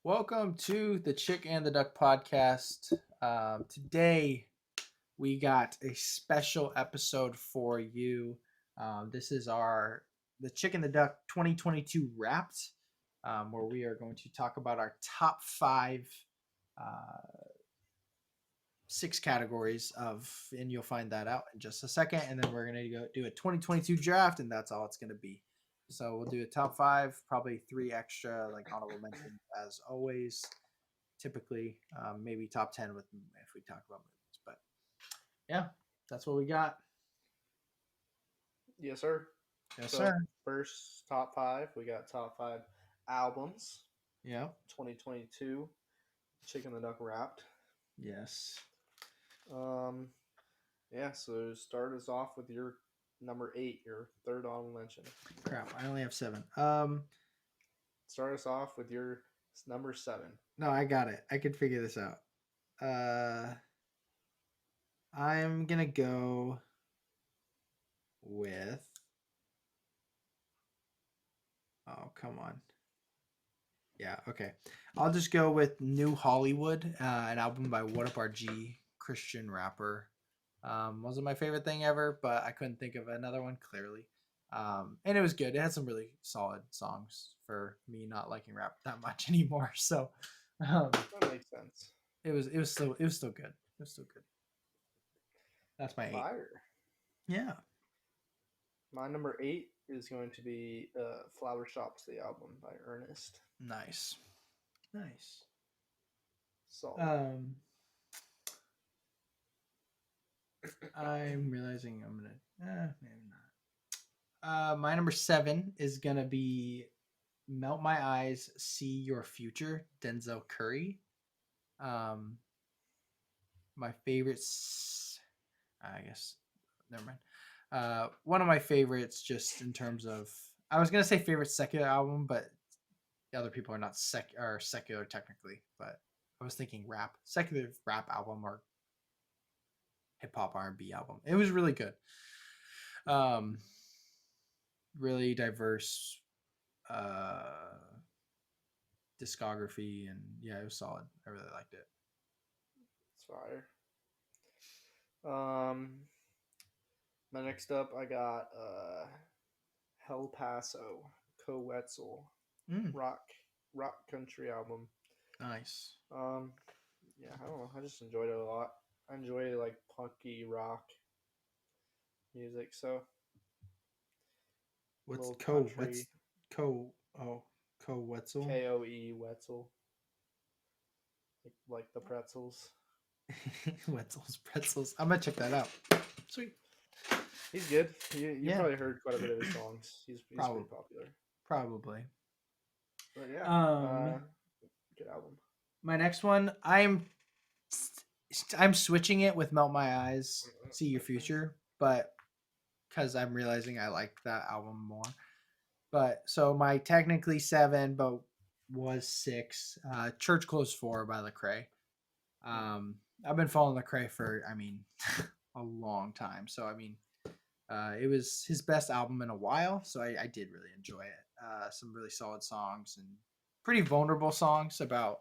Welcome to the Chick and the Duck podcast. Today we got a special episode for you. This is our the Chick and the Duck 2022 Wrapped, where we are going to talk about our top five, uh, six categories of, and you'll find that out in just a second. And then we're gonna go do a 2022 draft, and that's all it's gonna be. So we'll do a top five, probably three extra like honorable mentions as always. Typically, maybe top 10 with if we talk about movies. But yeah, that's what we got. Yes, sir. Yes, So sir. first top five, we got top five albums, Yeah. 2022, Chicken the Duck Wrapped. Yes. Um, yeah. So start us off with your number eight, your third honorable mention. Crap. I only have seven. Start us off with your number seven. No, I got it. I could figure this out. Uh, I'm gonna go with. Oh, come on. Yeah. Okay. I'll just go with New Hollywood, an album by What Up RG, Christian rapper. Wasn't my favorite thing ever, but I couldn't think of another one clearly. And it was good. It had some really solid songs for me not liking rap that much anymore. So um, That makes sense. it was still good. It was still good. That's my eight. Fire. Yeah. My number eight is going to be Flower Shops, the album by Ernest. Nice. Nice. Solid. Um, I'm realizing I'm gonna maybe not. My number seven is gonna be Melt My Eyes, See Your Future, Denzel Curry. Um, my favorites, I guess, never mind. One of my favorites, just in terms of, I was gonna say favorite secular album, but the other people are not secular technically. But I was thinking secular rap album or hip hop R&B album. It was really good. Um, really diverse discography, and yeah, it was solid. I really liked it. It's fire. My next up, I got El Paso, Wetzel, Mm, rock country album. nice. Um, yeah, I don't know. I just enjoyed it a lot. I enjoy like punky rock music, so a What's little Co? What's country. Co? Oh, Co Wetzel. Koe Wetzel, like the pretzels. Wetzel's Pretzels. I'm gonna check that out. Sweet. He's good. You Yeah, probably heard quite a bit of his songs. He's probably. pretty popular. Probably. But yeah, Um, good album. my next one, I'm switching it with Melt My Eyes, See Your Future, but because I'm realizing I like that album more. But so my technically seven, but was six. Church Clothes 4 by Lecrae. I've been following Lecrae for, I mean, a long time. So I mean, it was his best album in a while. So I did really enjoy it. Some really solid songs and pretty vulnerable songs about.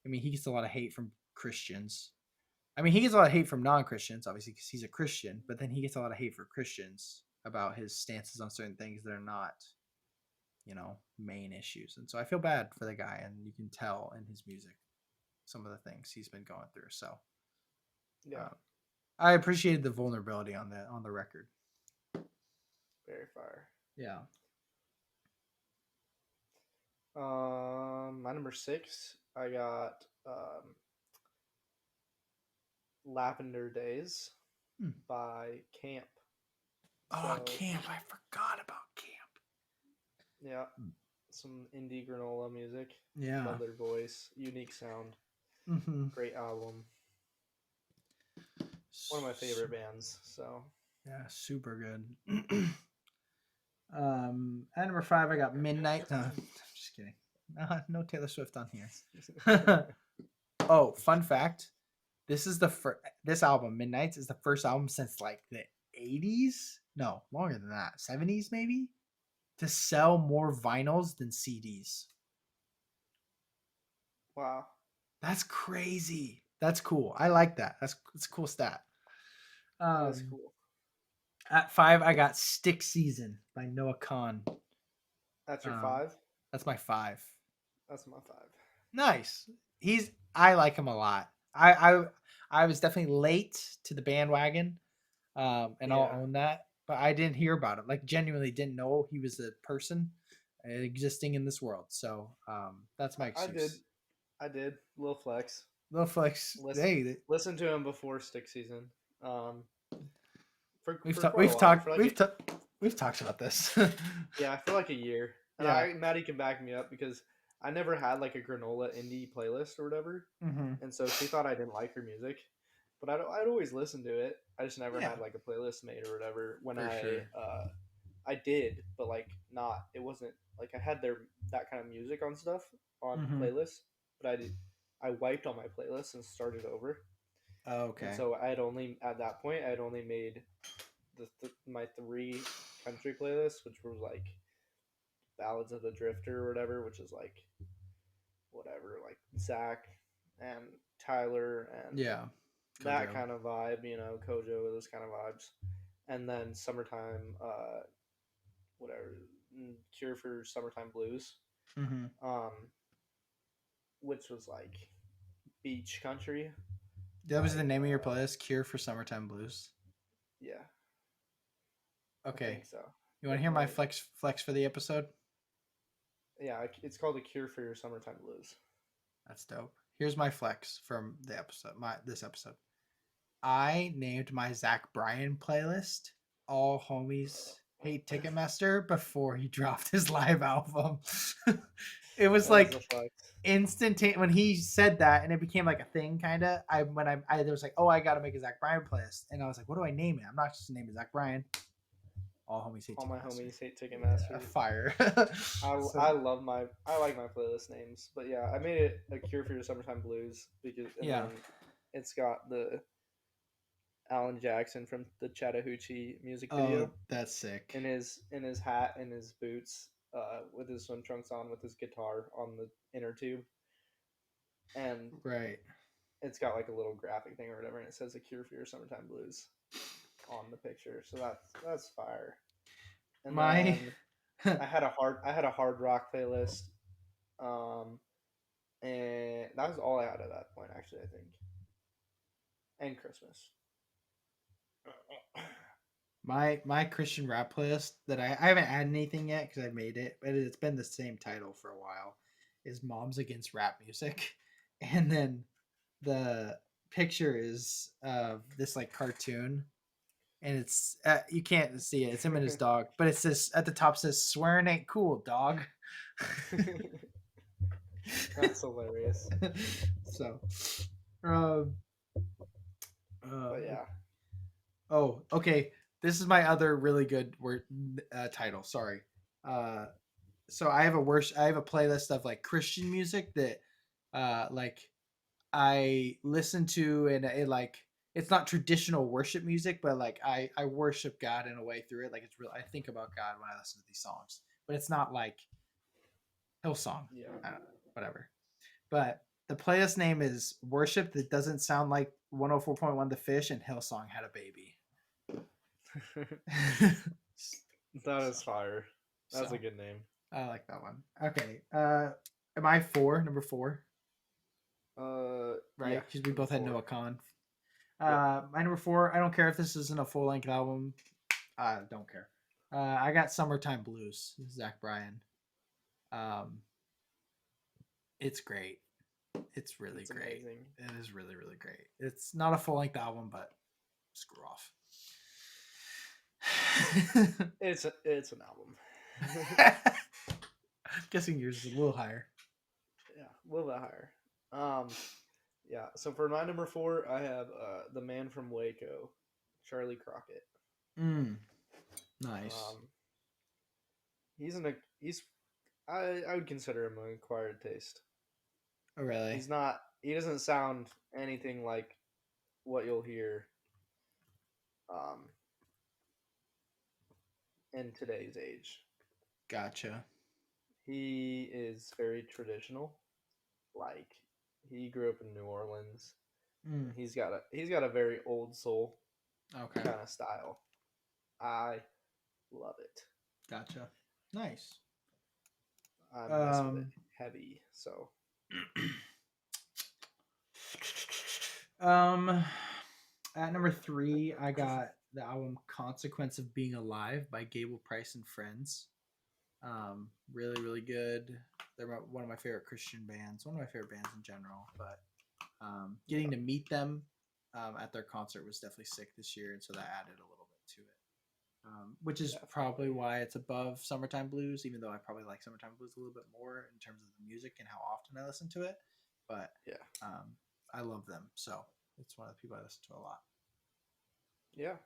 I mean, he gets a lot of hate from Christians. I mean, he gets a lot of hate from non-Christians, obviously, because he's a Christian. But then he gets a lot of hate for Christians about his stances on certain things that are not, main issues. And so I feel bad for the guy, and you can tell in his music some of the things he's been going through. So Yeah, uh, I appreciated the vulnerability on the record. very fire. Yeah. My number six, I got Lavender Days Hmm. by Camp. Oh, So Camp! I forgot about Camp. yeah, some indie granola music. Yeah. Love their voice, unique sound, Mm-hmm. great album. One of my favorite bands. So Yeah, super good. At number five, I got Midnight. No, I'm just kidding. No Taylor Swift on here. Oh, fun fact: this album, Midnights, is the first album since like the '80s. No, longer than that, '70s maybe, to sell more vinyls than CDs. Wow, That's crazy. That's cool. I like that. That's a cool stat. that is Um, cool. at 5, I got Stick Season by Noah Khan. That's your Um, 5. that's my 5. That's my 5. Nice. I like him a lot. I was definitely late to the bandwagon, and I'll Yeah, own that. But I didn't hear about him. Like genuinely didn't know he was a person existing in this world. So that's my I did. excuse. I did. Little flex. Little flex. Listen, Hey, listen to him before stick season. Um, we've for talked. quite a We've while. talked. We've talked about this. Yeah, for like a year. And Yeah. Maddie can back me up because I never had like a granola indie playlist or whatever, Mm-hmm. and so she thought I didn't like her music, but I'd always listen to it. I just never Yeah. had like a playlist made or whatever. When For sure. I did, but like not. It wasn't like I had their that kind of music on stuff on Mm-hmm. playlists, but I wiped all my playlists and started over. And Okay. so I had only at that point I had only made my 3 country playlists, which was like Ballads of the Drifter or whatever, which is like whatever, like Zach and Tyler and Yeah. that Kojo. kind of vibe, Kojo, those kind of vibes. And then Summertime, whatever, Cure for Summertime Blues, Mm-hmm. um, which was like beach country, That was the like name of your playlist, Cure for Summertime Blues. yeah, I Okay. think so. You want to If hear my my flex for the episode? Yeah, it's called a Cure for Your Summertime Blues. That's dope. Here's my flex from the episode. This episode. I named my Zach Bryan playlist "All Homies Hate Ticketmaster" before he dropped his live album. It was That is a like flex. instantaneous when he said that, and it became like a thing, kind of. I there was like, oh, I got to make a Zach Bryan playlist, and I was like, what do I name it? I'm not just naming Zach Bryan. All Homies Hate All my Ticketmaster. homies hate Yeah, Ticketmaster. fire. I So love I like my playlist names, but yeah, I made it a Cure for Your Summertime Blues and yeah. then it's got the Alan Jackson from the Chattahoochee music Oh, video that's sick. in his hat and his boots, with his swim trunks on, with his guitar on the inner tube, and Right. it's got like a little graphic thing or whatever, and it says a Cure for Your Summertime Blues on the picture, so that's fire. And My then I had a hard rock playlist, um, and that was all I had at that point, actually. I think, and Christmas. my Christian rap playlist that I haven't added anything yet because I made it, but it's been the same title for a while. Is Moms Against Rap Music, and then the picture is of this like cartoon, and it's you can't see it. It's him and his dog, but it says at the top says "Swearing ain't cool, dog." That's hilarious. So, um, But uh, yeah, oh, okay. This is my other really good word title. Sorry. Uh, so I have a playlist of like Christian music that like I listen to, and it like it's not traditional worship music, but like I worship God in a way through it. Like it's real. I think about God when I listen to these songs, but it's not like Hillsong, yeah. whatever. But the playlist name is Worship That Doesn't Sound Like 104.1 The Fish and Hillsong Had a Baby. That so, is fire. That's a so good name. I like that one. Okay. Am I number 4, Yeah, right? Because we number both had 4. Noah Khan. Yep. My number 4, I don't care if this isn't a full length album. I don't care. I got Summertime Blues, Zach Bryan. Um, it's great. It's really It's great. amazing. It is really, really great. It's not a full length album, but screw off. It's an album. I'm guessing yours is a little higher. Yeah, a little bit higher. Yeah. So for my number 4, I have the man from Waco, Charlie Crockett. Mm, nice. Um, he's I would consider him an acquired taste. Oh, really? He's not. He doesn't sound anything like what you'll hear um, in today's age. Gotcha. He is very traditional. Like He grew up in New Orleans. Mm, He's got a very old soul okay, kind of style. I love it. gotcha. Nice. I mess with it Um, heavy. So um, at number 3, I got the album "Consequence of Being Alive" by Gable Price and Friends. Really, really good. One of my favorite Christian bands, one of my favorite bands in general. But getting yeah, to meet them at their concert was definitely sick this year, and so that added a little bit to it. Which is probably definitely. why it's above Summertime Blues, even though I probably like Summertime Blues a little bit more in terms of the music and how often I listen to it. But Yeah, I love them, so it's one of the people I listen to a lot. yeah,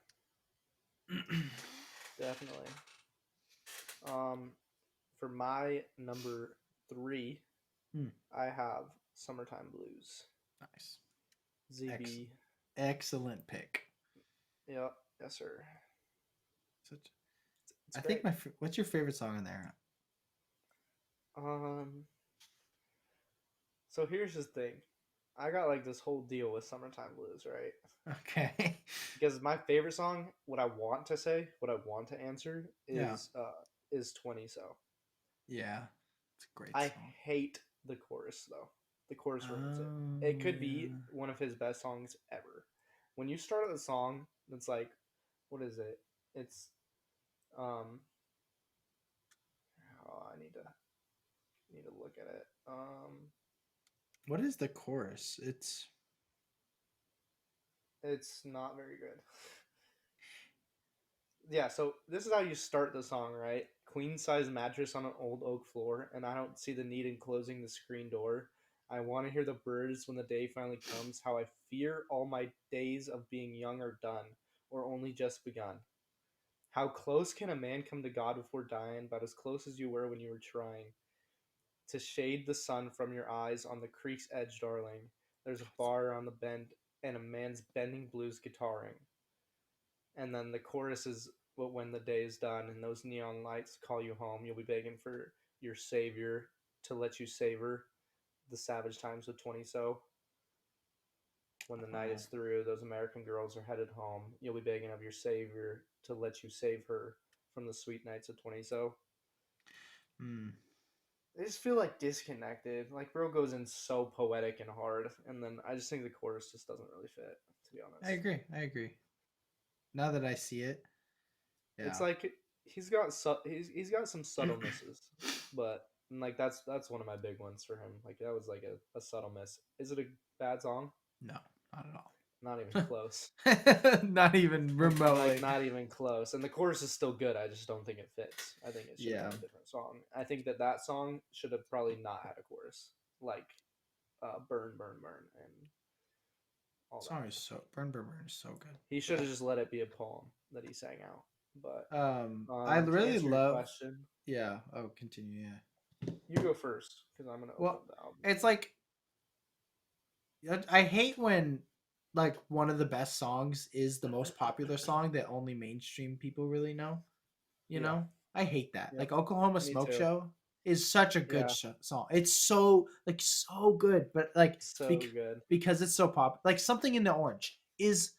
definitely. Um, for my number three, Hmm, I have "Summertime Blues." nice. Ex- ZB. Excellent pick. Yeah, yes, sir. Such, It's I think great. what's your favorite song in there? Um, so here's the thing. I got like this whole deal with "Summertime Blues," right? Okay. Because my favorite song, what I want to say, what I want to answer Yeah. is 20 so. Yeah. It's a great I song. hate the chorus though. The chorus ruins it. Oh It could be yeah. one of his best songs ever. When you start the song, it's like what is it? It's um oh, I need to look at it. What is the chorus? It's not very good. Yeah, so this is how you start the song, right? Queen size mattress on an old oak floor, and I don't see the need in closing the screen door. I want to hear the birds when the day finally comes. How I fear all my days of being young are done, or only just begun. How close can a man come to God before dying? About as close as you were when you were trying to shade the sun from your eyes on the creek's edge, darling. There's a bar on the bend, and a man's bending blues guitaring. And then the chorus is, but when the day is done and those neon lights call you home, you'll be begging for your savior to let you savor the savage times of 20 so. When the night oh. is through, those American girls are headed home. You'll be begging of your savior to let you save her from the sweet nights of 20 so. Hmm. I just feel like disconnected. Like, bro goes in so poetic and hard, and then I just think the chorus just doesn't really fit, to be I honest. agree. I agree. Now that I see it, It's yeah. like he's got some subtle misses, but like that's one of my big ones for him. Like that was like a subtle miss. Is it a bad song? No, not at Not even all. close. Not even Like remotely. not even close. And the chorus is still good. I just don't think it fits. I think it should have Yeah. been a different song. I think that song should have probably not had a chorus. Like burn, burn, burn, and all Song that. is so Burn is so good. He should have just let it be a poem that he sang out. But I to really answer your love. question, Yeah. Oh, continue. Yeah. you go first because I'm gonna open Well, up the album. it's like I hate when like one of the best songs is the most popular song that only mainstream people really know. You Yeah. know, I hate that. Yep. Like Oklahoma Me Smoke too. Show is such a good Yeah. song. It's so like so good, but like So bec- good. because it's so pop, like Something in the Orange is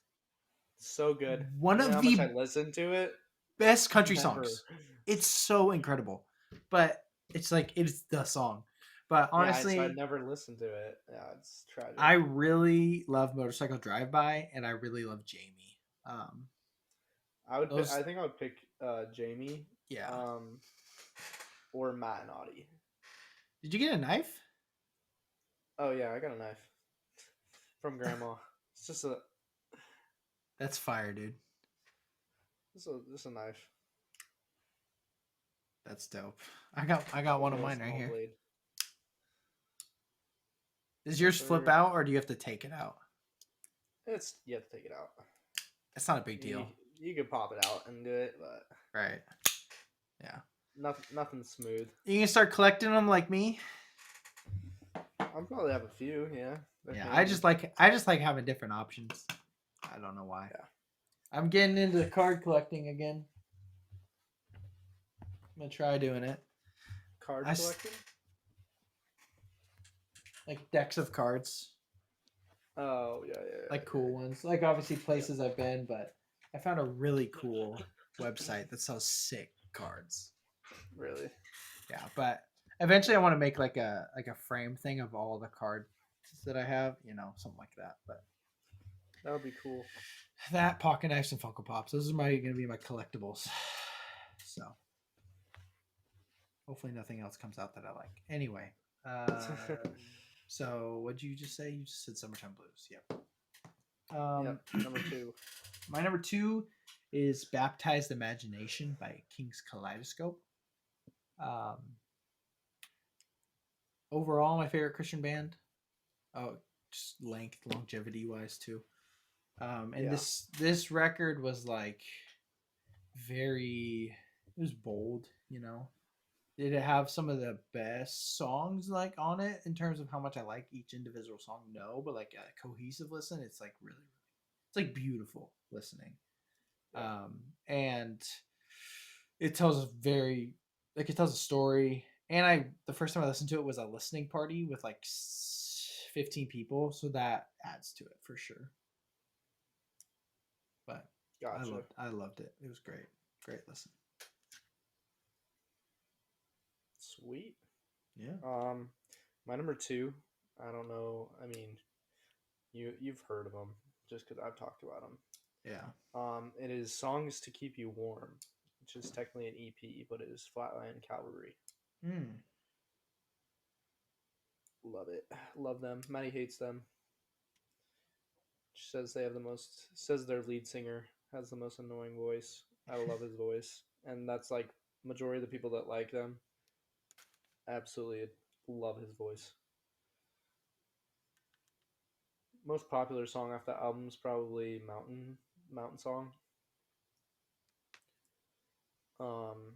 So good. one You know of how much I the listened to it? best country Never. songs. It's so incredible, but it's like it's the song. But So I honestly, never listened to it. Yeah, it's I tragic. really love Motorcycle Drive By, and I really love Jamie. I Those, think I would pick Jamie, yeah. um, or Matt and Audie. Did you get a knife? Oh yeah, I got a knife from Grandma. It's That's fire, dude. just a knife. That's dope. I got Just one a of little mine right small here. blade. Does Yes, yours flip sir. out or do you have to take it out? It's you have to take it out. It's not a big You deal, you could pop it out and do it, but right? Yeah. nothing smooth. You can start collecting them like me. I'll probably have a few. Yeah, like Yeah, maybe. I just like having different options. I don't know why. Yeah. I'm getting into the card collecting again. I'm gonna try doing it. Card I collecting? like decks of cards, Oh yeah, yeah, like yeah, cool ones. Like obviously yeah. places I've been, but I found a really cool website that sells sick cards. Really, Yeah, but eventually I want to make like a frame thing of all the cards that I have, something like that. But that would be cool. that pocket knives and Funko Pops, those are my gonna be my collectibles. So hopefully nothing else comes out that I like. Anyway, so what'd you just say? You just said Summertime Blues. Yep. Yep, number two. My number two is Baptized Imagination by King's Kaleidoscope. Um, Overall, my favorite Christian band. Oh, just longevity wise too. And Yeah, this record was like very, it was bold. Did it have some of the best songs like on it in terms of how much I like each individual song? No, but like a cohesive listen, it's like really, it's like beautiful listening. yeah, And it tells a very, like it tells a story. And the first time I listened to it was a listening party with like 15 people, so that adds to it for sure. But gotcha. I loved it. It was great. Great listen. Sweet. Yeah. Um, my number two. I don't know. I mean, you've heard of them just because I've talked about them. Yeah. It is Songs to Keep You Warm, which is technically an EP, but it is Flatland Cavalry. Mm. Love it. Love them. Maddie hates them. She says they have the most. Says their lead singer has the most annoying voice. I love his voice, and that's like majority of the people that like them absolutely love his voice. Most popular song off that album is probably Mountain Song. Um,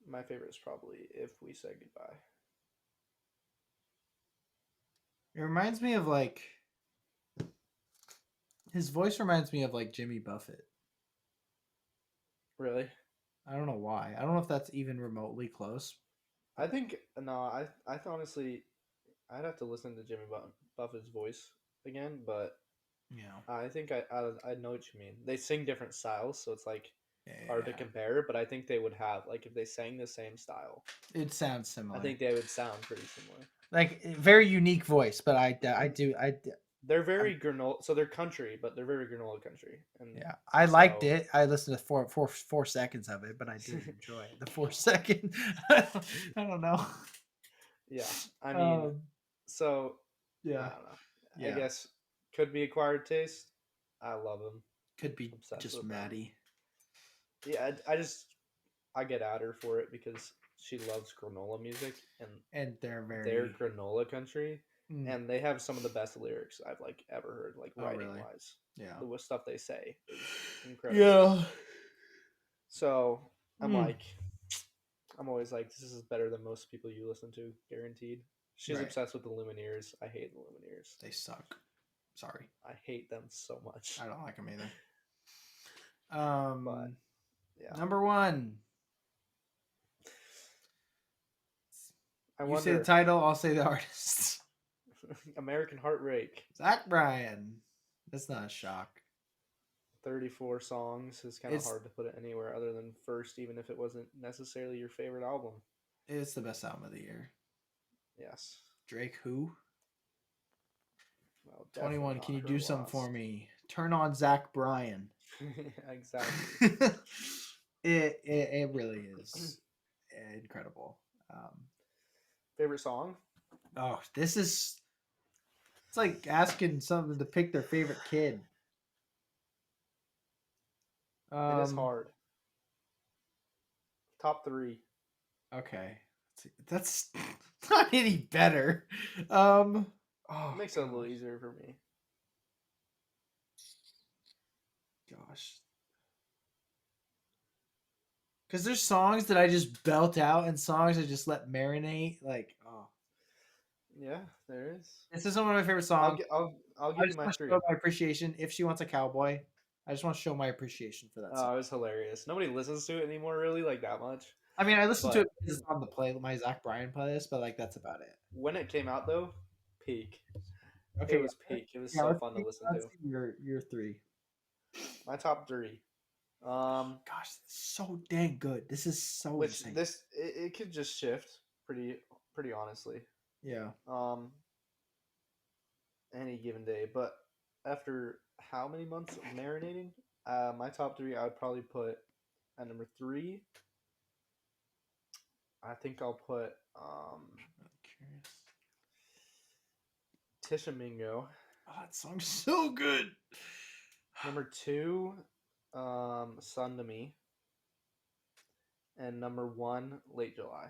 my favorite is probably If We Say Goodbye. It reminds me of like his voice reminds me of like Jimmy Buffett. Really, I don't know why. I don't know if that's even remotely close. I But think no. I honestly I'd have to listen to Buffett's voice again, but you know, I think I know what you mean. They sing different styles, so it's like hard to yeah, compare. But I think they would have like if they sang the same style, it sounds I similar. think they would sound pretty similar. Like very unique voice, but Hmm. They're I'm, very granola, so they're country, but they're very granola country, and yeah, I liked so it. I listened to 4 seconds of it, but I didn't enjoy it. The 4 second, I don't know. yeah. I mean, Um, so I yeah, don't know. I yeah, guess could be acquired taste. I love them, could be obsessed just with them. Maddie, Yeah, I get at her for it because she loves granola music and and they're their very. granola country, Mm, and they have some of the best lyrics I've like ever heard, like oh, writing really? wise. Yeah, The stuff they say is incredible. yeah. So I'm Mm. like, I'm always like, this is better than most people you listen to, guaranteed. She's Right. obsessed with the Lumineers. I hate the Lumineers. They suck. Sorry, I hate them so much. I don't like them either. But yeah, Number one. I You say the wonder. title, I'll say the artist. American Heartbreak, Zach Bryan. That's not a shock. 34 songs is kind of It's hard to put it anywhere other than first, even if it wasn't necessarily your favorite album. it's the best album of the year. Yes. Drake who? Well, definitely 21. not Can you her do something for loss. me? Turn on Zach Bryan. Exactly. It really is incredible. Um, Favorite song? oh, this is it's like asking someone to pick their favorite kid. It is Um, hard. Top three. okay, that's not any better. Oh It makes it a little gosh, easier for me. gosh. Because there's songs that I just belt out and songs I just let marinate. Like, oh, Yeah, there is. this is one of my favorite songs. I'll I give you just my want to three. show my appreciation. If she wants a cowboy, I just want to show my appreciation for that song. Oh, it was hilarious. Nobody listens to it anymore, really, like that much. I mean, I listened to But it because it's on the play my Zach Bryan playlist, but like that's about it. when it came out though, peak. It Okay, was peak. It was yeah. so fun to listen Let's to. see your three. My top three. Gosh, so dang good. This is so Which insane. it could just shift pretty honestly. Yeah. Um, any given day. But after how many months of marinating, my top three I would probably put at number three. I think I'll put I'm curious. Tishomingo. Oh, that song's so good. Number two, Sun to Me, and number one, Late July.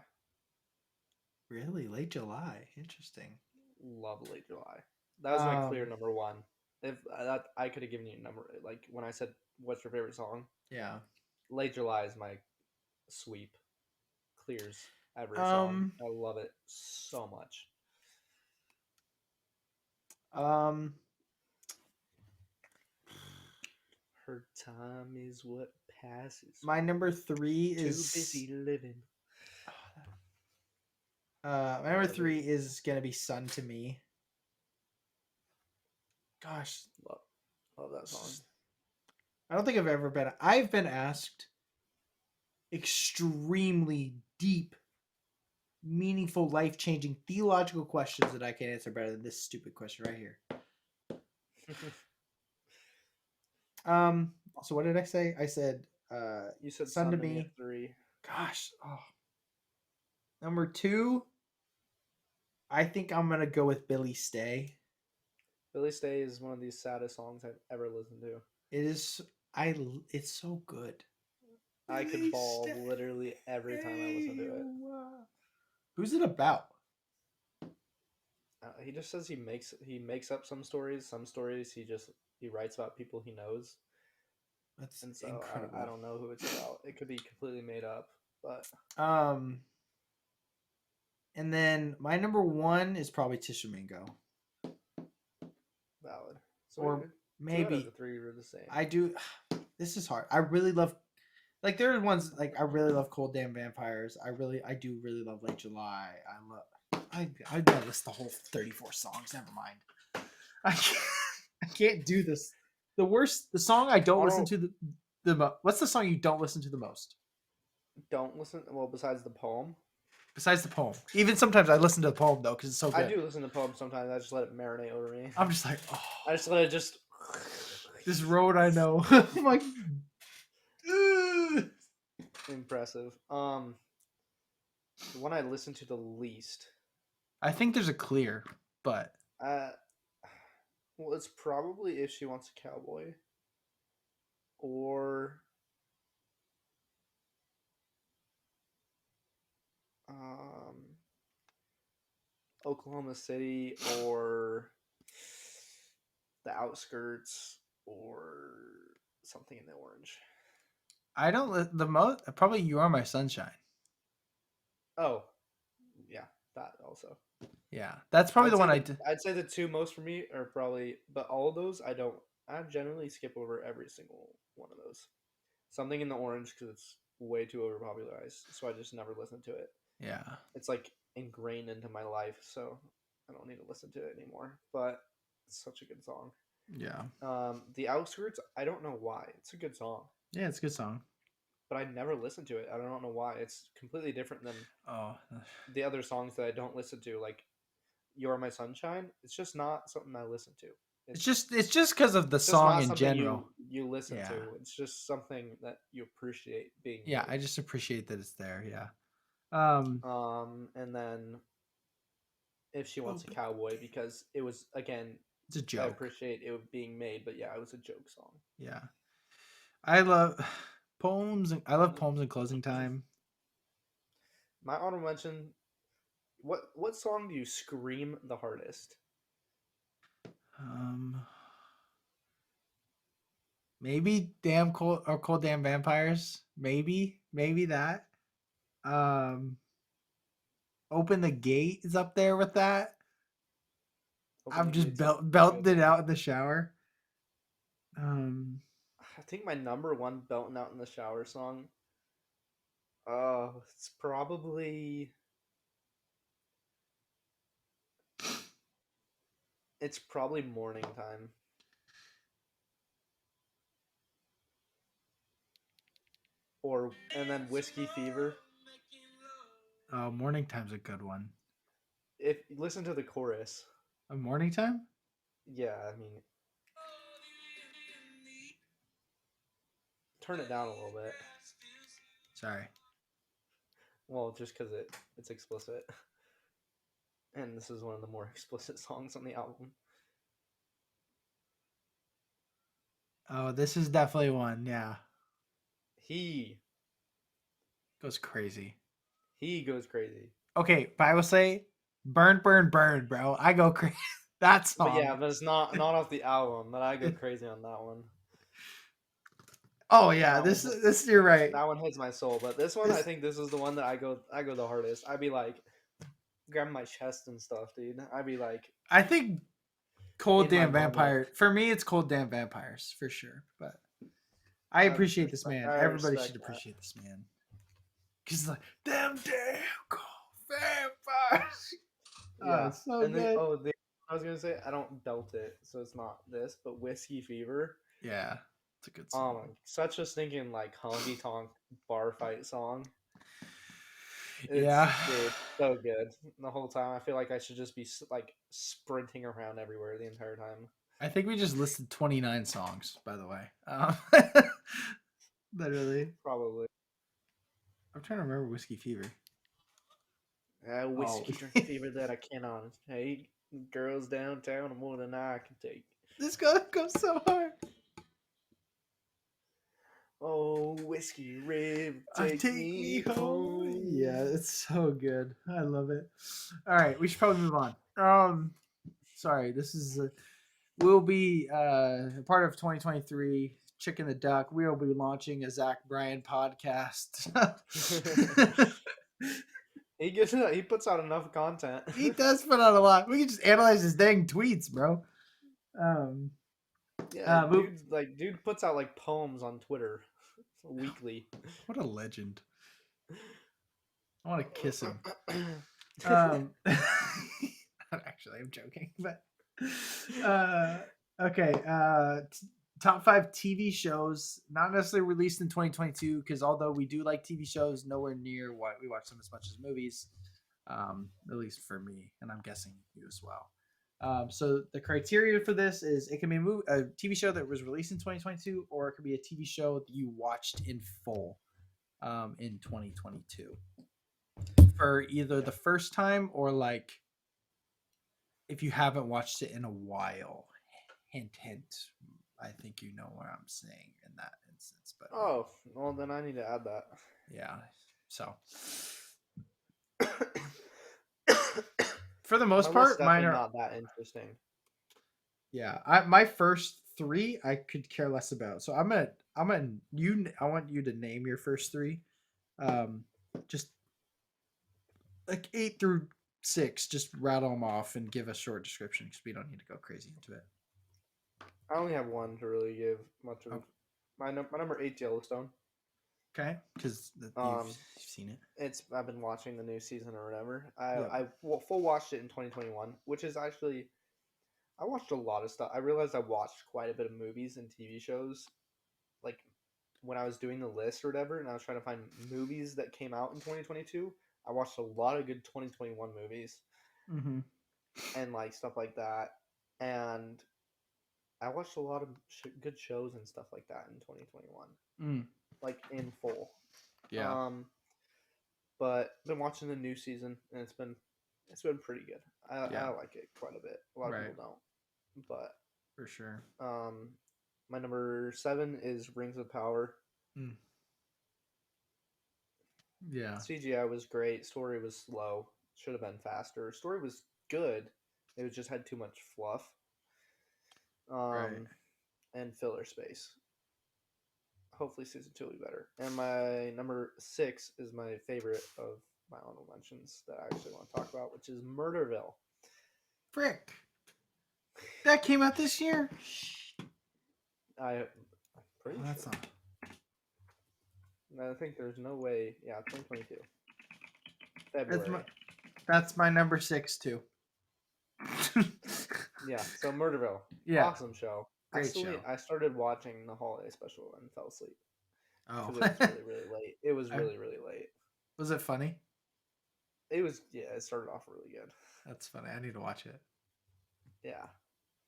Really, late July. Interesting. Love Late July. That was my clear Um. number one. If that I could have given you a number, like when I said what's your favorite song, Yeah. Late July is my sweep. Clears every song. Um. I love it so much. Um. Her time is what passes. My number three Too is. busy living. My number three is gonna be "Sun to Me." Gosh, Love that song. I don't think I've ever been. I've been asked extremely deep, meaningful, life-changing theological questions that I can answer better than this stupid question right here. So what did I say? I said You said "Sun Sun to to Me Me." at three. Gosh, number two, I think I'm gonna go with "Billy Stay." Billy Stay is one of the saddest songs I've ever listened to. It is. It's so good. I could Billy bawl Stay. literally every time I listen to it. Who's it about? He just says he makes up some stories. Some stories he writes about people he knows, That's and so I incredible. don't know who it's about. It could be completely made up, but And then my number one is probably Tishomingo. valid. So Or two out of maybe the three were the same. I do. This is hard. I really love, like, there are ones like I really love Cold Damn Vampires. I do really love Late July. I gotta list the whole 34 songs. Never mind. I can't do this. The song I don't listen to what's the song you don't listen to the most? Don't listen. Well, besides the poem, Besides the poem. Even sometimes I listen to the poem though because it's so I good. do listen to poems sometimes. I just let it marinate over me. I'm just like, I just let it just. this road I know. I'm like, ugh. Impressive. The one I listen to the least. I think there's a clear, but Uh, well, it's probably If She Wants a Cowboy, or um, Oklahoma City, or The Outskirts, or something in the Orange. I don't the most probably You Are My Sunshine. Oh, yeah, that also. Yeah, that's probably I'd the say one I the did. I'd say the two most for me are probably, but all of those I don't. I generally skip over every single one of those. Something in the Orange because it's way too overpopularized, so I just never listen to it. Yeah, It's like ingrained into my life, so I don't need to listen to it anymore. But it's such a good song. yeah, The Outskirts, I don't know why. It's a good song, yeah. It's a good song. but I never listen to it. I don't know why. It's completely different than Oh, the other songs that I don't listen to, like "You're My Sunshine." It's just not something I listen to. it's just because of the It's just song not in something general. you listen Yeah, to. It's just something that you appreciate being yeah. I made. just appreciate that it's there. Yeah. And then If She Oh, Wants a Cowboy, because it was, again, it's a I joke. appreciate it being made, but yeah, it was a joke song. Yeah, I love poems. I love poems and closing time. My honorable mention. What song do you scream the hardest? Um, maybe damn cold or cold damn vampires. Maybe that. Um, Open the Gate is up there with that. Open I'm the just Gates. A good belting it song. out in the shower. Um, I think my number one belting out in the shower song. It's probably morning time. Or and then Whiskey Fever. Oh, morning time's a good one. If listen to the chorus. A morning time? Yeah, I mean, turn it down a little bit. Sorry. Well, just because it's explicit, and this is one of the more explicit songs on the album. Oh, this is definitely one. Yeah, He goes crazy. he goes crazy. Okay, but I will say, burn, burn, burn, bro. I go crazy. That But song. yeah, but it's not off the album. But I go crazy on that one. Oh yeah, That one this you're right. that one hits my soul. But this one, I This, think this is the one that I go the hardest. I'd be like grabbing my chest and stuff, dude. I'd be like I think Cold in my Damn vomit. Vampire. For me, it's Cold Damn Vampires for sure. But I appreciate this man. I Everybody should respect that. appreciate this man. Cause like damn cold vampires. Oh, Yeah, it's so and then good. I was gonna say I don't belt it, so it's not this, but Whiskey Fever. Yeah, it's a good song. Such a stinking like honky tonk bar fight song. It's Yeah, dude, so good. The whole time, I feel like I should just be like sprinting around everywhere the entire time. I think we just listed 29 songs. By the way, literally. Probably. I'm trying to remember Whiskey Fever. Oh, Whiskey drink fever that I cannot take. Girls downtown are more than I can take. this guy goes so hard. Oh, Whiskey River, take me home. home. Yeah, it's so good. I love it. All right, we should probably move on. Sorry, this is we'll be part of 2023 Chicken the Duck. We will be launching a Zach Bryan podcast. He puts out enough content. He does put out a lot. We can just analyze his dang tweets, bro. Yeah, Move, dude puts out like poems on Twitter weekly. what a legend. I want to kiss him. Actually, I'm joking, but okay. Top 5 TV shows, not necessarily released in 2022, because although we do like TV shows, nowhere near what we watch them as much as movies. At least for me, and I'm guessing you as well. So the criteria for this is it can be a TV show that was released in 2022, or it could be a TV show that you watched in full in 2022 for either the first time or like if you haven't watched it in a while. Hint, hint. I think you know what I'm saying in that instance, but Oh, well then I need to add that. yeah. So for the most My list's part, mine definitely are not that interesting. yeah. My first 3 I could care less about. So I want you to name your first 3. Just like 8 through 6. Just rattle them off and give a short description because we don't need to go crazy into it. I only have one to really give much of. Oh. My number 8's Yellowstone. Okay, because you've seen it. I've been watching the new season or whatever. Yep. I full watched it in 2021, which is actually I watched a lot of stuff. I realized I watched quite a bit of movies and TV shows, like when I was doing the list or whatever, and I was trying to find movies that came out in 2022. I watched a lot of good 2021 movies Mm-hmm. and like stuff like that, and I watched a lot of good shows and stuff like that in 2021, like in full. Yeah. But been watching the new season and it's been pretty good. I like it quite a bit. A lot of people don't, but for sure. My number 7 is Rings of Power. Yeah. CGI was great. Story was slow. Should have been faster. Story was good. It was just had too much fluff. And filler space. Hopefully season 2 will be better. And my number 6 is my favorite of my honorable mentions that I actually want to talk about, which is Murderville. Frick. That came out this year? I'm pretty sure. That's not. I think there's no way. Yeah, 2022 That's my February. that's my number 6 too. Yeah, so Murderville, Yeah, awesome show. great show. I started watching the holiday special and fell asleep Oh, because it was really really late. It was I- really really late. was it funny? It was yeah. It started off really good. That's funny. I need to watch it. Yeah,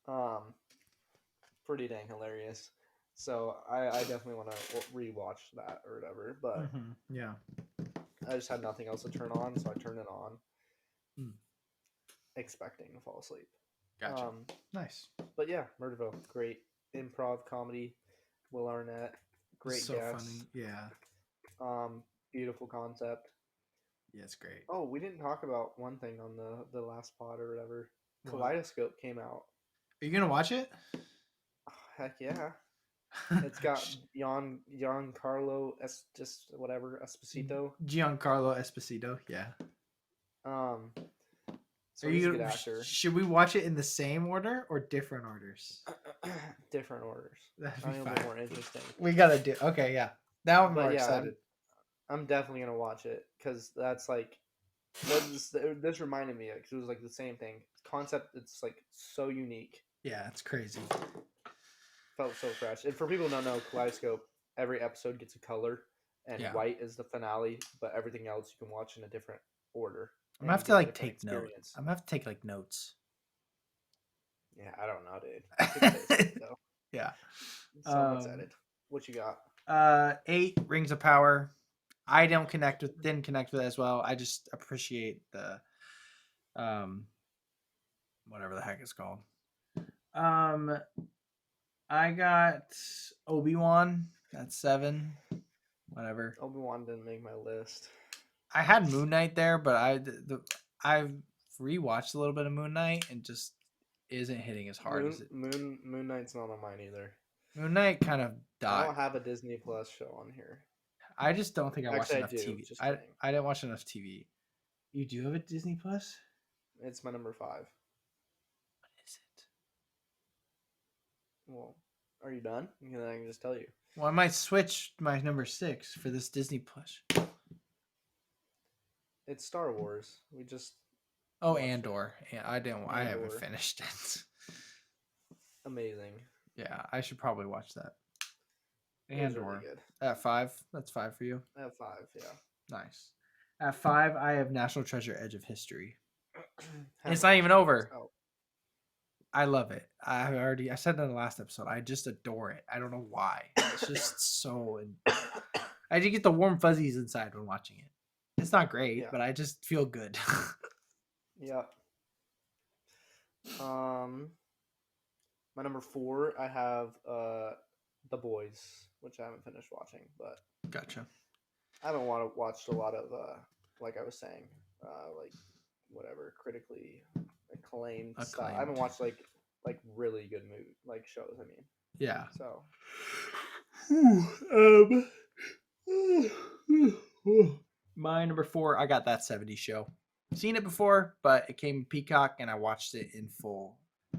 um, pretty dang hilarious. So I definitely want to rewatch that or whatever. But Yeah. I just had nothing else to turn on, so I turned it on, Mm, expecting to fall asleep. gotcha. Um, Nice. but yeah, Murderville, great improv comedy. Will Arnett, great So guest. funny. Yeah. Beautiful concept. Yeah, it's great. Oh, we didn't talk about one thing on the last pod or whatever. What? Kaleidoscope came out. Are you gonna watch it? Oh, heck yeah! It's got Giancarlo just whatever Esposito. Giancarlo Esposito. Yeah. Um, Are so he's a good you? actor. Should we watch it in the same order or different orders? Different orders. That'd I be think it'll fine. be more interesting. We gotta do. Okay, yeah. Now I'm more But yeah, excited. I'm definitely gonna watch it because that's like this reminded me because it was like the same thing concept. It's like so unique. Yeah, it's crazy. Felt so fresh. And for people who don't know, Kaleidoscope, every episode gets a color, and Yeah. white is the finale, but everything else you can watch in a different order. I'm And gonna you have to get a like different take note. experience. I'm gonna have to take like notes. Yeah, I don't know, dude. Good taste, though. Yeah. So I'm excited. What you got? 8 Rings of Power. I didn't connect with it as well. I just appreciate the um whatever the heck it's called. Um I got Obi-Wan. That's 7. Whatever. Obi-Wan didn't make my list. I had Moon Knight there, but I've rewatched a little bit of Moon Knight and just isn't hitting as hard as it. Moon Knight's not on mine either. Moon Knight kind of I died. don't have a Disney Plus show on here. I just don't think I watched Actually, I enough do. TV. Just I kidding. I didn't watch enough TV. You do have a Disney Plus? It's my number 5. What is it? Well, are you done? Then I can just tell you. Well, I might switch my number 6 for this Disney Plus. It's Star Wars. We just Oh, watched it. Andor. Yeah, I haven't Andor. finished it. Amazing. Yeah, I should probably watch that. It was Andor. really good. At 5. That's 5 for you. At 5, yeah. Nice. At 5, I have National Treasure: Edge of History. Haven't It's not watched even it. over. Oh, I love it. I said that in the last episode. I just adore it. I don't know why. It's just so. I just get the warm fuzzies inside when watching it. It's not great, Yeah. but I just feel good. Yep. My number 4, I have The Boys, which I haven't finished watching, but Gotcha. I haven't watched a lot of like I was saying, like whatever critically acclaimed stuff. I haven't watched like really good shows. I mean, Yeah. so My number 4, I got That 70s Show. Seen it before, but it came Peacock, and I watched it in full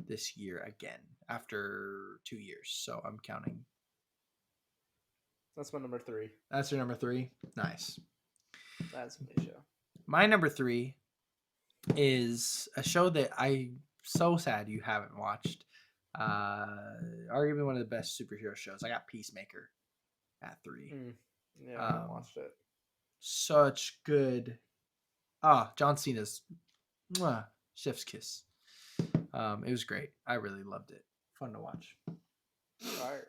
this year again after 2 years. So I'm counting. that's my number 3. That's your number 3. Nice. That's a new show. My number 3 is a show that I'm so sad you haven't watched. Arguably one of the best superhero shows. I got Peacemaker at 3. Yeah, I haven't watched it. Such good. John Cena's chef's kiss. It was great. I really loved it. Fun to watch. Fire.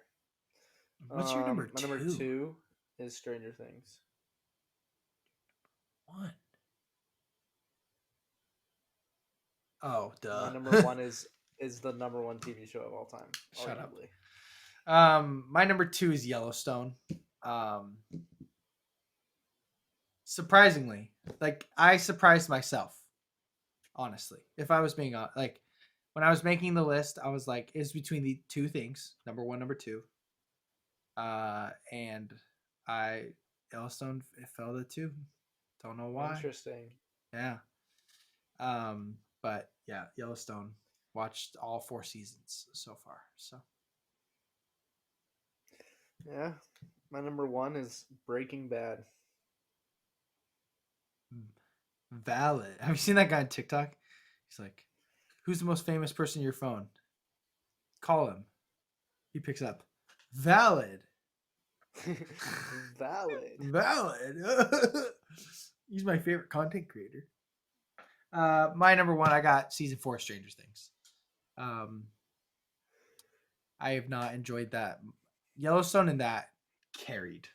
What's your number 2? My number 2 is Stranger Things. 1. Oh, duh. My number 1 is the number 1 TV show of all time. Shut up. Arguably. My number 2 is Yellowstone. Surprisingly, like I surprised myself. Honestly, if I was being like, when I was making the list, I was like, it's between the 2 things: number 1, number 2. And Yellowstone it fell to 2. Don't know why. Interesting. Yeah. But yeah, Yellowstone. Watched all 4 seasons so far. So Yeah. My number one is Breaking Bad. Valid. Have you seen that guy on TikTok? He's like, "Who's the most famous person in your phone? Call him." He picks up. Valid. Valid. Valid. He's my favorite content creator. My number one, I got season 4 Stranger Things. I have not enjoyed that. Yellowstone and that carried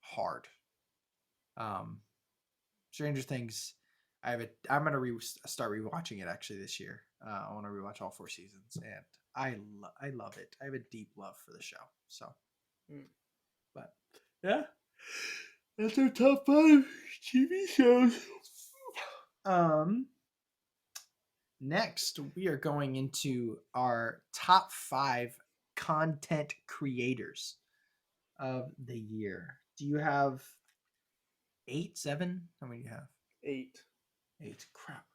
hard. Stranger Things, I'm gonna start rewatching it actually this year. I want to rewatch all 4 seasons, and I love it. I have a deep love for the show. So, but yeah, that's our top 5 TV shows. Next, we are going into our top 5 content creators of the year. Do you have 8, 7? How many do you have? 8. 8. Crap.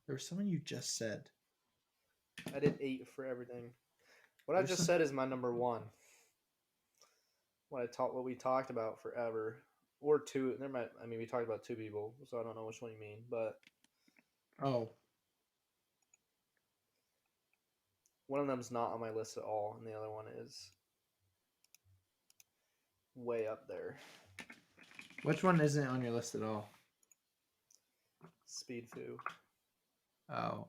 There was someone you just said. I did 8 for everything. What I just said is my number one. What we talked about forever, or 2. We talked about 2 people, so I don't know which one you mean, but one of them's not on my list at all, and the other one is way up there. Which one isn't on your list at all? Speed Foo. Yeah.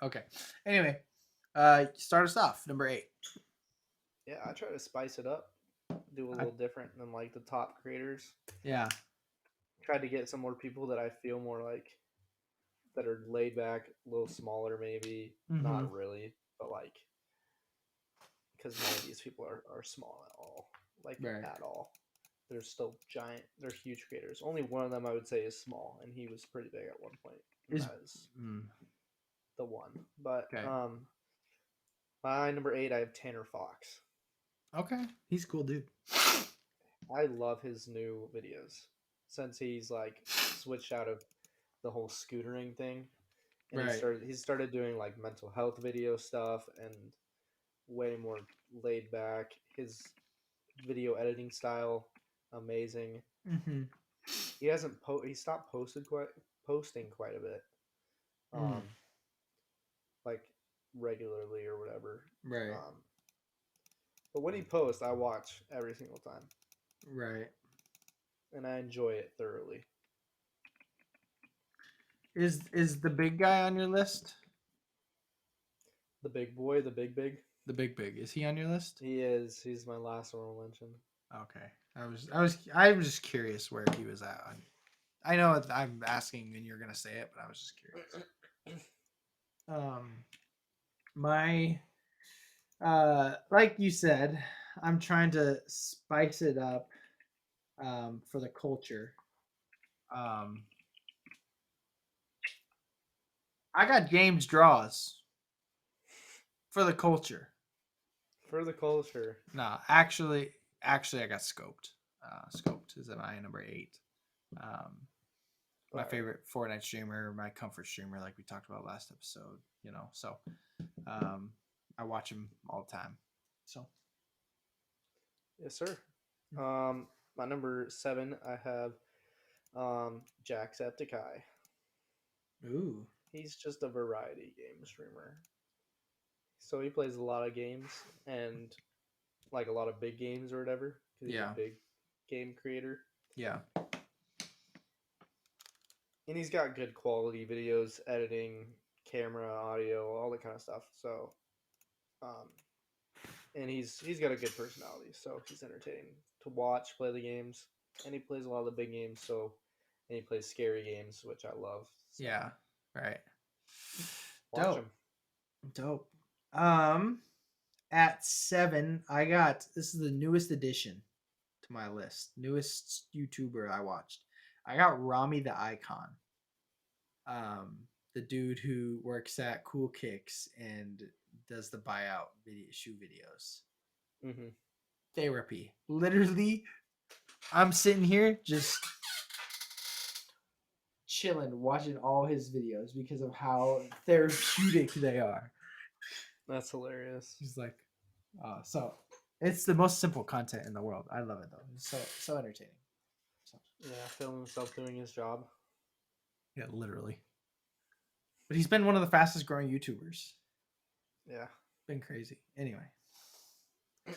Okay. Anyway, start us off. Number 8. Yeah, I try to spice it up, do a little different than like the top creators. Yeah. Tried to get some more people that I feel more like that are laid back, a little smaller maybe, not really, but like because none of these people are small at all, at all. They're still giant. They're huge creators. Only one of them I would say is small, and he was pretty big at one point. That is the one. But my number 8, I have Tanner Fox. Okay, he's a cool dude. I love his new videos since he's like switched out of the whole scootering thing, and he started doing like mental health video stuff and way more laid back. His video editing style, amazing. He hasn't he stopped posting quite a bit, like regularly or whatever. Right. But when he posts, I watch every single time. Right. And I enjoy it thoroughly. Is the big guy on your list? The big boy, the big. The big. Is he on your list? He is. He's my last honorable mention. Okay. I was just curious where he was at. I know I'm asking and you're gonna say it, but I was just curious. My like you said, I'm trying to spice it up for the culture. I got James Draws for the culture. For the culture. No, actually, I got Scoped. Scoped is my number 8. My favorite Fortnite streamer, my comfort streamer, like we talked about last episode. You know, so I watch him all the time. So. Yes, sir. My number 7, I have Jacksepticeye. Ooh. He's just a variety game streamer. So he plays a lot of games and like a lot of big games or whatever. He's a big game creator. Yeah. And he's got good quality videos, editing, camera, audio, all that kind of stuff. So, and he's got a good personality, so he's entertaining to watch, play the games, and he plays a lot of the big games. So, and he plays scary games, which I love. So. Yeah. Right. Watch him. Dope. At 7, I got, this is the newest addition to my list. Newest YouTuber I watched. I got Rami the Icon. The dude who works at Cool Kicks and does the buyout shoe videos. Therapy. Literally, I'm sitting here just chilling, watching all his videos because of how therapeutic they are. That's hilarious. He's like, so It's the most simple content in the world. I love it though. It's so entertaining. So, Yeah, filming himself doing his job. yeah, literally. But he's been one of the fastest growing YouTubers. Yeah. Been crazy. Anyway, My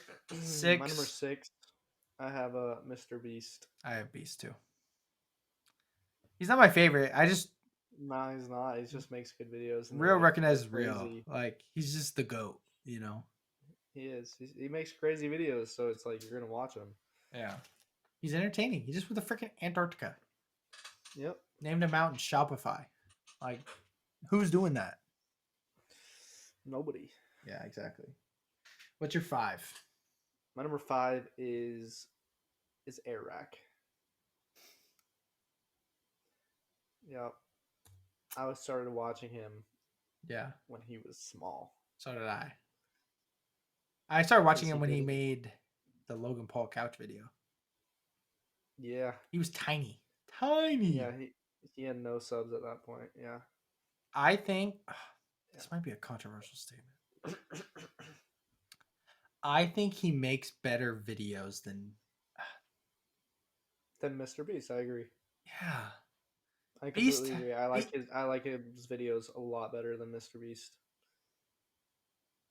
number 6. 6, I have a Mr. Beast. I have Beast too. He's not my favorite. I just No, he's not. He just makes good videos. And real they're recognizes real. crazy. Like he's just the goat. You know. He is. He makes crazy videos, so it's like you're gonna watch him. Yeah. He's entertaining. He just went to freaking Antarctica. Yep. Named a mountain Shopify. Like, who's doing that? Nobody. Yeah, exactly. What's your 5? My number 5 is Air-Rack. Yep. I was started watching him Yeah. when he was small. So did I. I started watching Because him he when he did it. made the Logan Paul couch video. Yeah. He was tiny. Tiny. Yeah, he had no subs at that point. Yeah. I think this might be a controversial statement. I think he makes better videos than Then Mr. Beast, I agree. yeah. I Beast. completely agree. I like his videos a lot better than Mr. Beast.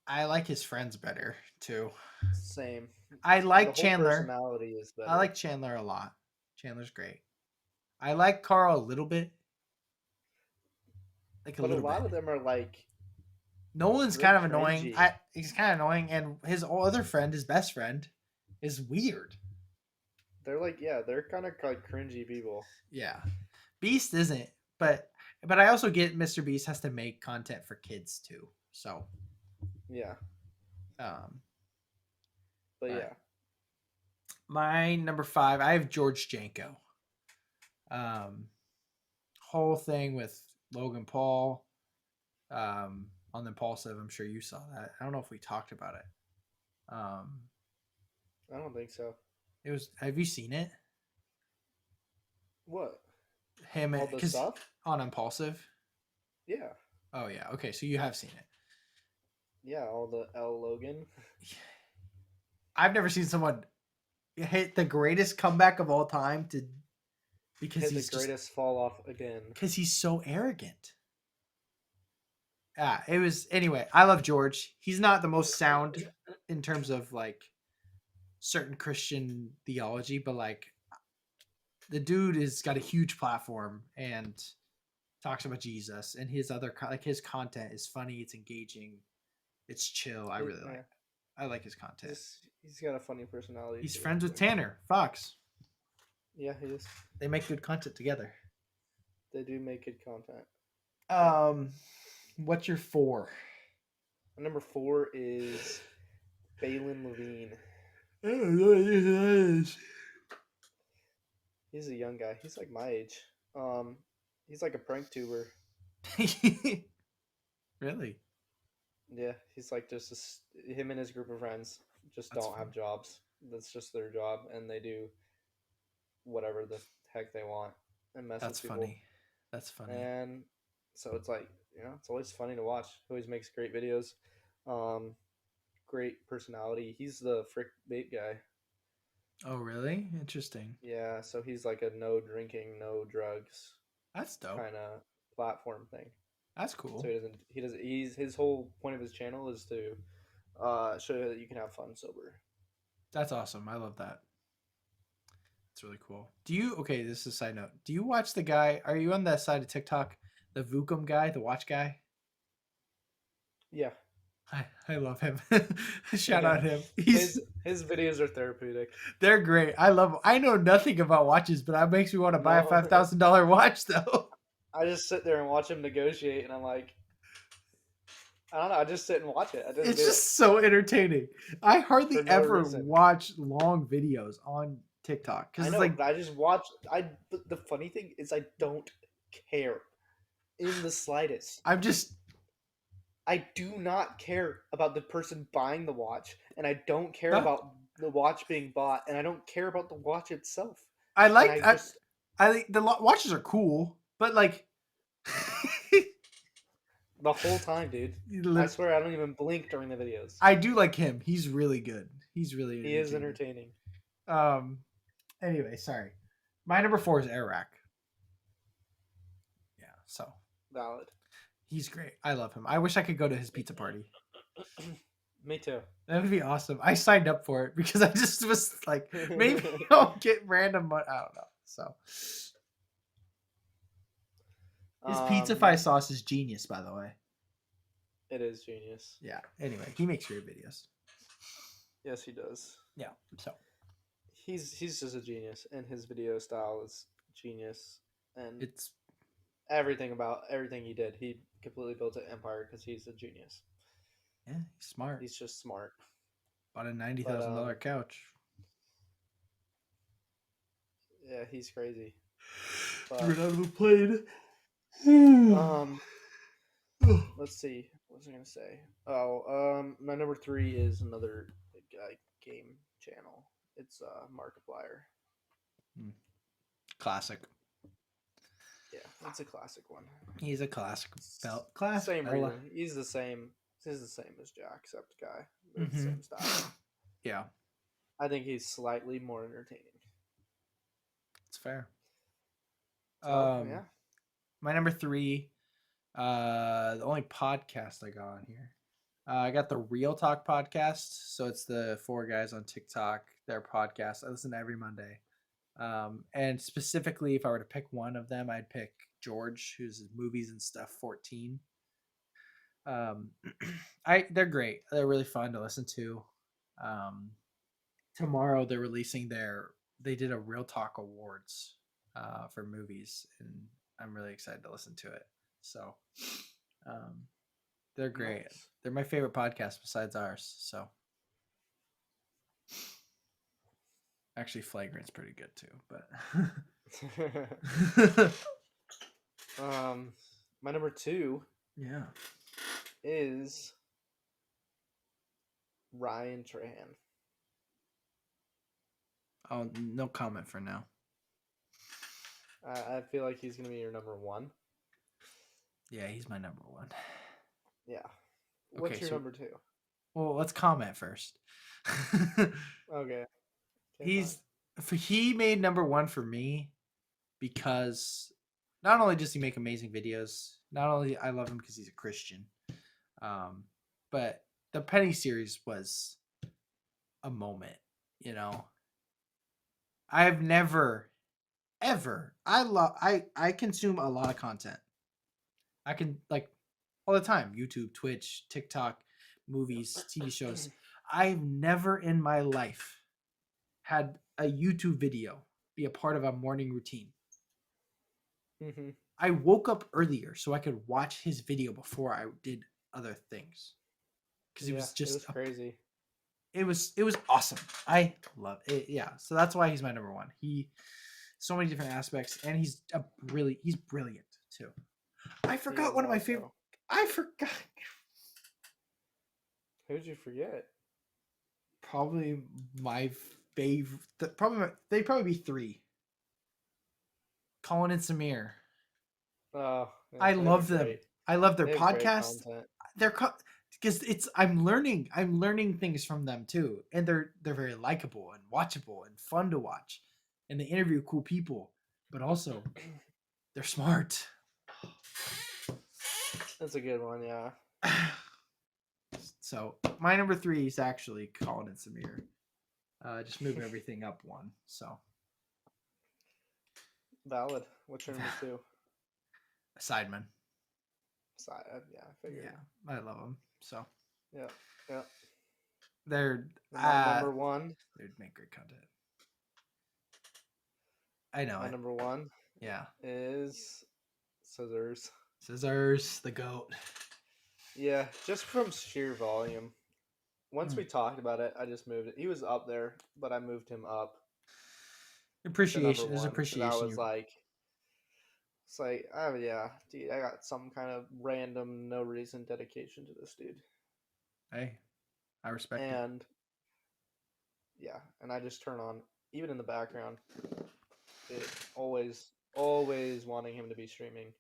I like his friends better too. Same. I like The whole Chandler. personality is better. I like Chandler a lot. Chandler's great. I like Carl a little bit. Like a but a little lot bit. of them are like Nolan's real kind of annoying. cringy. He's kind of annoying, and his other friend, his best friend, is weird. They're like, yeah, they're kind of like cringy people. Yeah, Beast isn't, but I also get Mr. Beast has to make content for kids too. So Yeah, um, but all right. yeah, My number 5, I have George Janko. Whole thing with Logan Paul, on Impulsive. I'm sure you saw that. I don't know if we talked about it. I don't think so. It was. Have you seen it? What? Him All the because stuff? on Impulsive. Yeah, Oh yeah. Okay, so you have seen it. yeah, all the L Logan. I've never seen someone hit the greatest comeback of all time because Hit the he's greatest fall off again. because he's so arrogant. Yeah, it was anyway. I love George. He's not the most sound in terms of like certain Christian theology, but like the dude has got a huge platform and talks about Jesus, and his other like his content is funny, it's engaging, it's chill. I really like. I like his content. He's got a funny personality. He's too, friends with so. Tanner Fox. Yeah, he is. They make good content together. They do make good content. What's your 4? Number 4 is Balin Levine. I don't know what this is. He's a young guy. He's like my age. He's like a prank tuber. Really? Yeah, he's like him and his group of friends just That's don't have funny. jobs. That's just their job, and they do whatever the heck they want and mess That's with people. funny. That's funny. And so it's like, it's always funny to watch. He always makes great videos. Great personality. He's the frick bait guy. Oh, really? Interesting. Yeah, so he's like a no drinking, no drugs That's dope. kind of platform thing. That's cool. So he's his whole point of his channel is to show you that you can have fun sober. That's awesome. I love that. It's really cool. Okay, this is a side note. Do you watch the guy, are you on that side of TikTok, the Vukum guy, the watch guy? Yeah. I love him. Shout out him. His videos are therapeutic. They're great. I know nothing about watches, but that makes me want to buy a $5,000 watch though. I just sit there and watch him negotiate, and I'm like, I don't know. I just sit and watch it. It's just so entertaining. I hardly ever reason. watch long videos on TikTok I know, but I just watch. But the funny thing is, I don't care in the slightest. I do not care about the person buying the watch, and I don't care about the watch being bought, and I don't care about the watch itself. I think the watches are cool, but like the whole time, dude. I swear I don't even blink during the videos. I do like him. He's really good. He's really He is entertaining. entertaining. Anyway, sorry. My number 4 is Arak. Yeah, so Valid. he's great. I love him. I wish I could go to his pizza party. Me too. That would be awesome. I signed up for it because I just was like, maybe I'll get random money. I don't know. So his pizza pie sauce is genius, by the way. It is genius. Yeah. Anyway, he makes great videos. Yes, he does. Yeah. So He's just a genius, and his video style is genius, and it's everything he did, he completely built an empire because he's a genius. yeah, he's smart. He's just smart. Bought a $90,000 couch. Yeah, he's crazy. But, out of a plane. Let's see. What was I gonna say? Oh, my number 3 is another game channel. It's Markiplier. Classic. Yeah, it's a classic one. He's a classic class. Same reason. He's the same. He's the same as Jack, except guy. The same style. Yeah, I think he's slightly more entertaining. it's fair. So, yeah. My number 3, the only podcast I got on here. I got the Real Talk podcast. So it's the 4 guys on TikTok, their podcast. I listen to every Monday. And specifically, if I were to pick one of them, I'd pick George, who's Movies and Stuff 14. They're great. They're really fun to listen to. Tomorrow they're releasing they did a Real Talk Awards for movies, and I'm really excited to listen to it. So they're great. Nice. They're my favorite podcast besides ours. So actually, Flagrant's pretty good too. But my number 2, yeah, is Ryan Trahan. Oh, no comment for now. I feel like he's gonna be your number 1. Yeah, he's my number 1. Yeah. What's your number 2? Well, let's comment first. Okay. He made number 1 for me because not only does he make amazing videos, not only I love him because he's a Christian, but the Penny series was a moment. I've never, ever. I consume a lot of content. I can all the time. YouTube, Twitch, TikTok, movies, TV shows. I've never in my life had a YouTube video be a part of a morning routine. Mm-hmm. I woke up earlier so I could watch his video before I did other things. Because it was just crazy. It was awesome. I love it. Yeah. So that's why he's my number 1. He so many different aspects, and he's brilliant too. I forgot one of my favorite. I forgot. Who'd you forget? Probably my favorite. They'd probably be 3. Colin and Samir. Oh, yeah, I love them. I love their podcast. Because I'm learning things from them too, and they're very likable and watchable and fun to watch, and they interview cool people, but also they're smart. That's a good one, yeah. So my number 3 is actually Colin and Samir. Just move everything up 1. So valid. What's your number 2? Sidemen. Yeah, I figured. Yeah, I love them. So yeah. They're number 1. They'd make great content. I know. My number 1. Yeah. Is Scissors. Scissors, the GOAT. Yeah, just from sheer volume. Once we talked about it, I just moved it. He was up there, but I moved him up. Appreciation. There's appreciation. I was like, it's like, oh yeah, dude, I got some kind of random, no reason dedication to this dude. Hey, I respect it. And yeah, and I just turn on, even in the background, always wanting him to be streaming.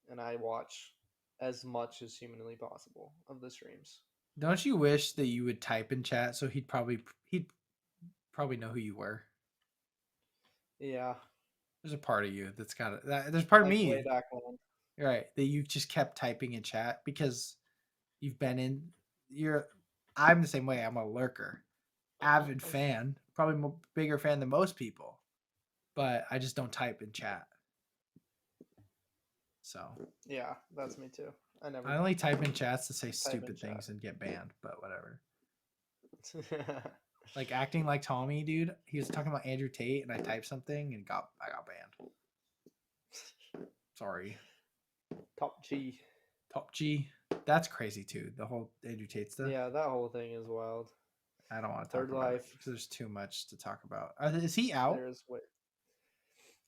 And I watch as much as humanly possible of the streams. Don't you wish that you would type in chat so he'd probably know who you were? Yeah, There's a part of you that's got it. There's part of like way me, back when. right, that you just kept typing in chat because you've been in. You're. I'm the same way. I'm a lurker, avid fan, probably bigger fan than most people, but I just don't type in chat. So Yeah, that's me too. I never I only type in chats to say type in stupid chat. things and get banned, but whatever. Like acting like Tommy, dude. He was talking about Andrew Tate, and I typed something and I got banned. Sorry. Top G. Top G. That's crazy too. The whole Andrew Tate stuff. Yeah, that whole thing is wild. I don't want to Third talk about it Life. because there's too much to talk about. Is he out? There's wait,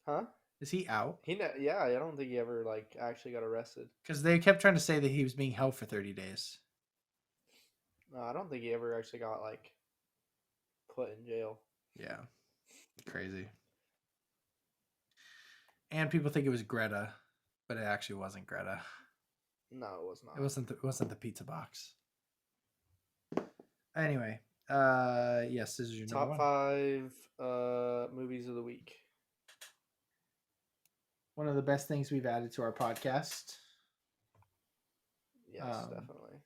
huh? Is he out? Yeah, I don't think he ever like actually got arrested. Because they kept trying to say that he was being held for 30 days. No, I don't think he ever actually got like put in jail. Yeah, crazy. And people think it was Greta, but it actually wasn't Greta. No, it was not. It wasn't the pizza box. Anyway, yes, this is your Top number one. 5 movies of the week. One of the best things we've added to our podcast. Yes, definitely.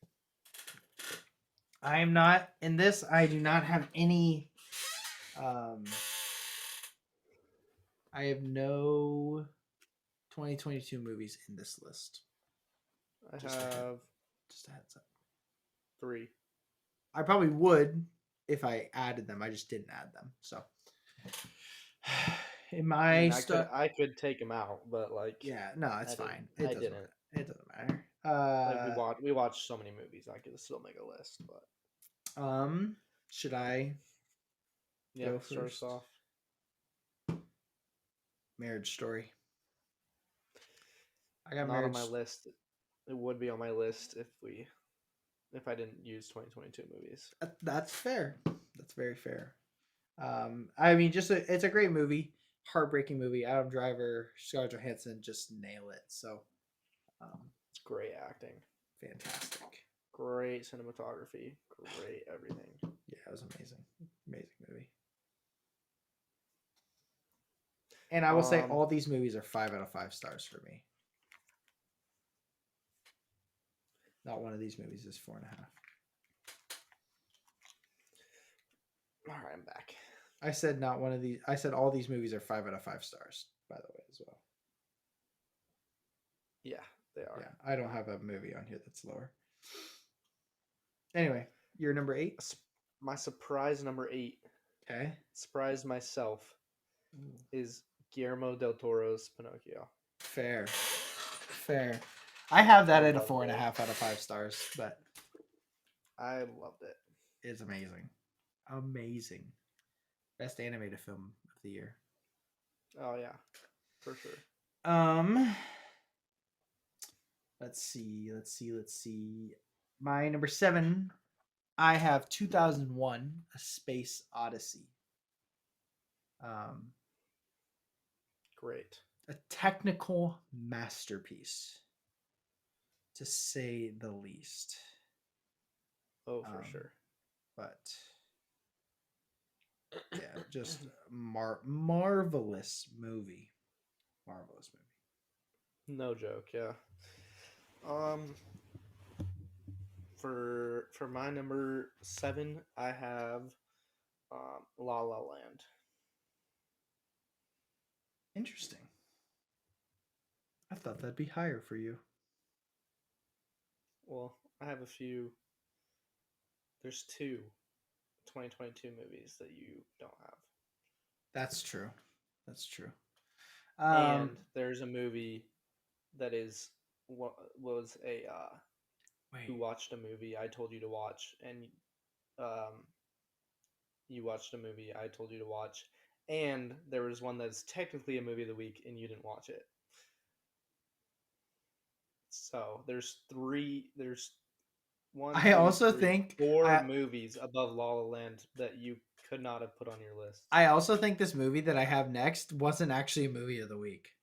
I am not in this. I do not have any. I have no 2022 movies in this list. I Just have just a heads up. 3. I probably would if I added them. I just didn't add them. So, in my I mean, I could take them out, but like, yeah, no, it's fine. It I doesn't. didn't. It doesn't matter. Like we watched so many movies, I could still make a list. But should I yeah, go start us first? off. Marriage Story. I got Not Marriage. on my list. It would be on my list if I didn't use 2022 movies. That's fair. That's very fair. I mean, it's a great movie, heartbreaking movie. Adam Driver, Scarlett Johansson just nail it. So, It's great acting, fantastic. great cinematography, great everything. Yeah, it was amazing, amazing movie. And I will say all these movies are 5 out of 5 stars for me. Not one of these movies is 4.5. All right, I'm back. I said not one of these. I said all these movies are 5 out of 5 stars. By the way, as well. Yeah, they are. Yeah, I don't have a movie on here that's lower. Anyway, you're number 8. My surprise number 8. Okay. Surprised myself. Is Guillermo del Toro's Pinocchio. Fair. I have that at a loved 4.5 it. out of 5 stars, but I loved it. it's amazing. Amazing. Best animated film of the year. Oh yeah, for sure. Let's see. My number 7, I have 2001: A Space Odyssey. Great. A technical masterpiece, to say the least. Oh, for sure. But yeah, just marvelous movie. Marvelous movie. No joke. Yeah. For my number 7, I have La La Land. Interesting. I thought that'd be higher for you. Well, I have a few. There's 2 2022 movies that you don't have. That's true. That's true. And there's a movie that was a who watched a movie I told you to watch, and you watched a movie I told you to watch, and there was one that's technically a movie of the week, and you didn't watch it. So there's 1, I 2, also 3, think 4 movies above La La Land that you could not have put on your list. I also think this movie that I have next wasn't actually a movie of the week.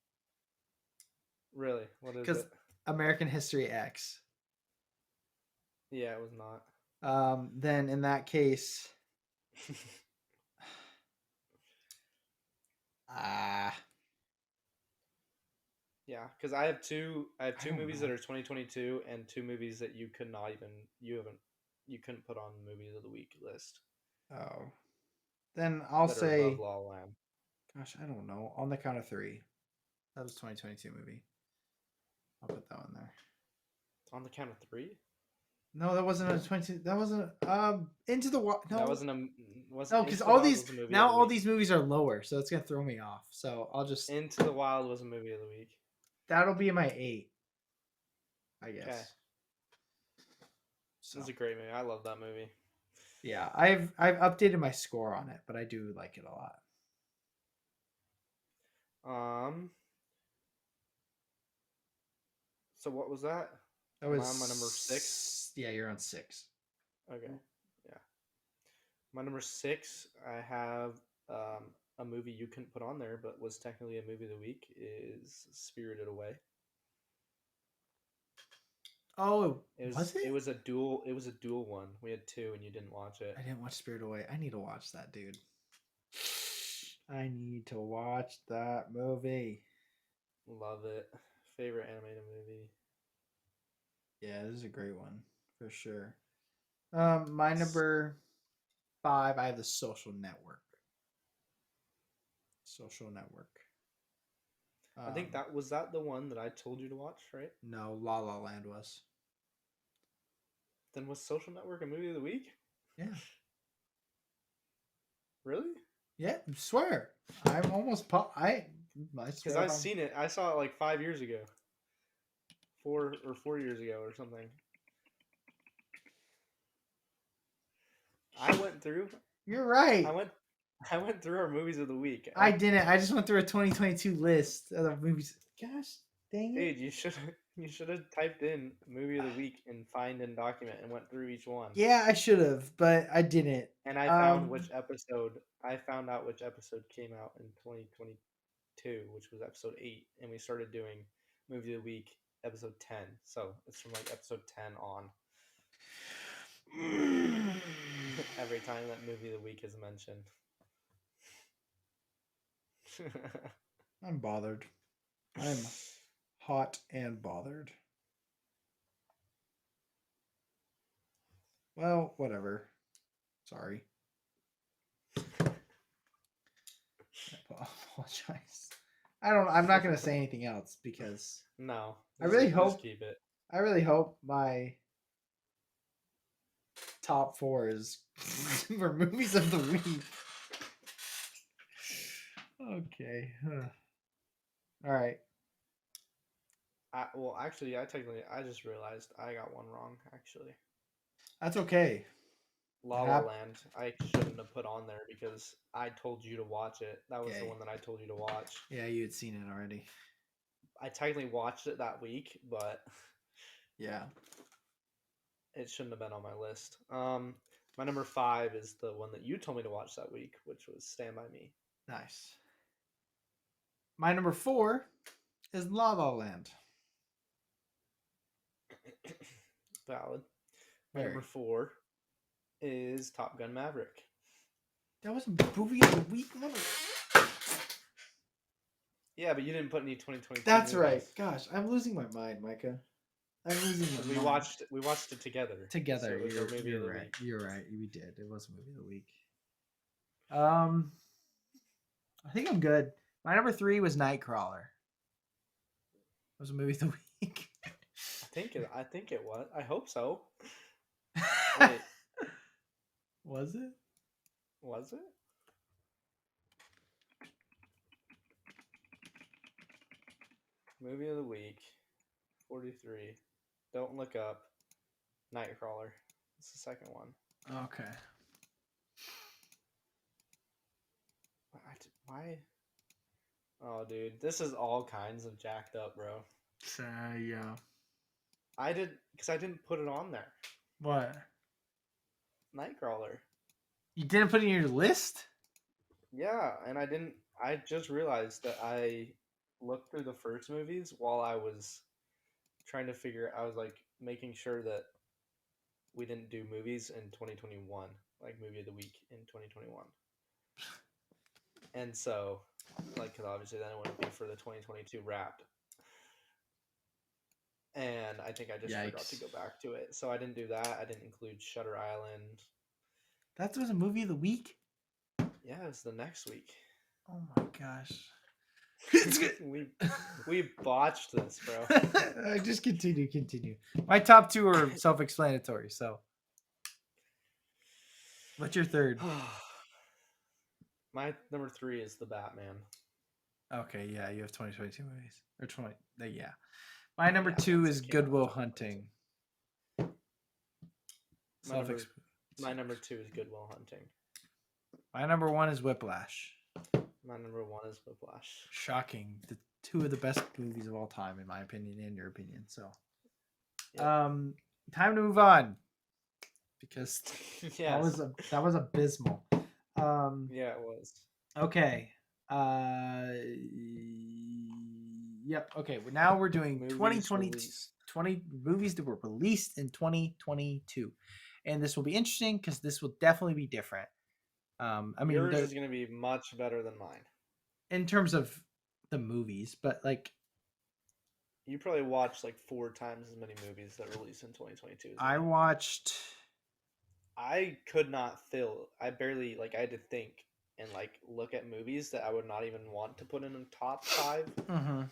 Really? What is it? American History X. Yeah, it was not. Then in that case, ah, Yeah, because I have two. I have I two don't movies know. that are 2022, and two movies that you could not even. You couldn't put on the movies of the week list Oh, then I'll that are above say, La La Land. gosh, I don't know. On the count of three, that was 2022 movie. I'll put that one there. On the count of three. No, that wasn't a 20. That wasn't Into the Wild. That No, wasn't a was no, because Into the Wild was a movie of now the all week. these movies are lower, so it's gonna throw me off. So I'll just Into the Wild was a movie of the week. that'll be my 8, I Okay, guess. So it's a great movie. I love that movie. yeah, I've updated my score on it, but I do like it a lot. Um. So what was that? That Am I was on my number 6? Yeah, you're on 6. Okay. Yeah. My number 6, I have a movie you couldn't put on there, but was technically a movie of the week, is Spirited Away. Oh, was It it? was a dual. It was a dual one. We had two, and you didn't watch it. I didn't watch Spirit Away. I need to watch that, dude. I need to watch that movie. Love it. Favorite animated movie. Yeah, this is a great one for sure. My number 5, I have The Social Network. Social Network. I think that the one that I told you to watch, right? No, La La Land was. Then was Social Network a movie of the week? Yeah. Really? Yeah, I swear. I'm almost I Because swear I've if I'm seen it. I saw it like 5 years ago, 4 years ago or something. I went through. You're I right. went. I went through our movies of the week. I didn't. I just went through a 2022 list of the movies. Gosh, dang it. Dude, you should have typed in movie of the week and find and document and went through each one. Yeah, I should have, but I didn't. And I found which episode. I found out which episode came out in 2022, which was episode 8, and we started doing movie of the week episode 10. So it's from like episode 10 on. Every time that movie of the week is mentioned. I'm bothered. I'm hot and bothered. Well, whatever. Sorry. I apologize. I'm not gonna say anything else because No, I really just hope keep it. I really hope my top 4 is for movies of the week. Okay. All right. Well, actually, I just realized I got one wrong. Actually, That's okay. La La Land, I shouldn't have put on there because I told you to watch it. That was the Okay. one that I told you to watch. Yeah, you had seen it already. I technically watched it that week, but Yeah. it shouldn't have been on my list. My number 5 is the one that you told me to watch that week, which was Stand By Me. Nice. My number 4 is La La Land. Valid. My Very. number 4 is Top Gun Maverick. That was a movie of the week. Yeah, but you didn't put any 2022. That's movies. right. Gosh, I'm losing my mind, Micah. I'm losing my mind. We watched it together. Together. So it was our movie of the right. week. You're right. We did. It was a movie of the week. I think I'm good. My number 3 was Nightcrawler. It was a movie of the week. I think it was. I hope so. Wait, Was it? was it? Movie of the week, 43. Don't look up. Nightcrawler. It's the second one. Okay. Why? Oh, dude, this is all kinds of jacked up, bro. Yeah. I didn't put it on there. What? Nightcrawler. You didn't put it in your list? Yeah, and I just realized that I looked through the first movies while I was trying to figure. I was like making sure that we didn't do movies in 2021, like movie of the week in 2021. And so, like, because obviously then it wouldn't be for the 2022 wrapped. And I think I just forgot to Yikes. go back to it. So I didn't do that. I didn't include Shutter Island. That was a movie of the week? Yeah, it's the next week. Oh my gosh. we botched this, bro. Just continue. My top two are self-explanatory, so. What's your third? My number 3 is the Batman. Okay, yeah, you have 2022 movies. Or 20, yeah. My number Yeah, 2 once is it came out in Good Will 2022. Hunting. My number 2 is Good Will Hunting. My number 1 is Whiplash. My number 1 is Whiplash. Shocking. The two of the best movies of all time, in my opinion, and your opinion. So, Yep. time to move on because Yes. that was abysmal. Yeah, it was. Okay. Yep. Okay. Well, now we're doing Movies 2020 released. 20 movies that were released in 2022, and this will be interesting because this will definitely be different. I mean, Yours is going to be much better than mine. in terms of the movies, but like You probably watched like 4 times as many movies that released in 2022 as I me. watched. I could not fill. I barely like. I had to think and like look at movies that I would not even want to put in the top 5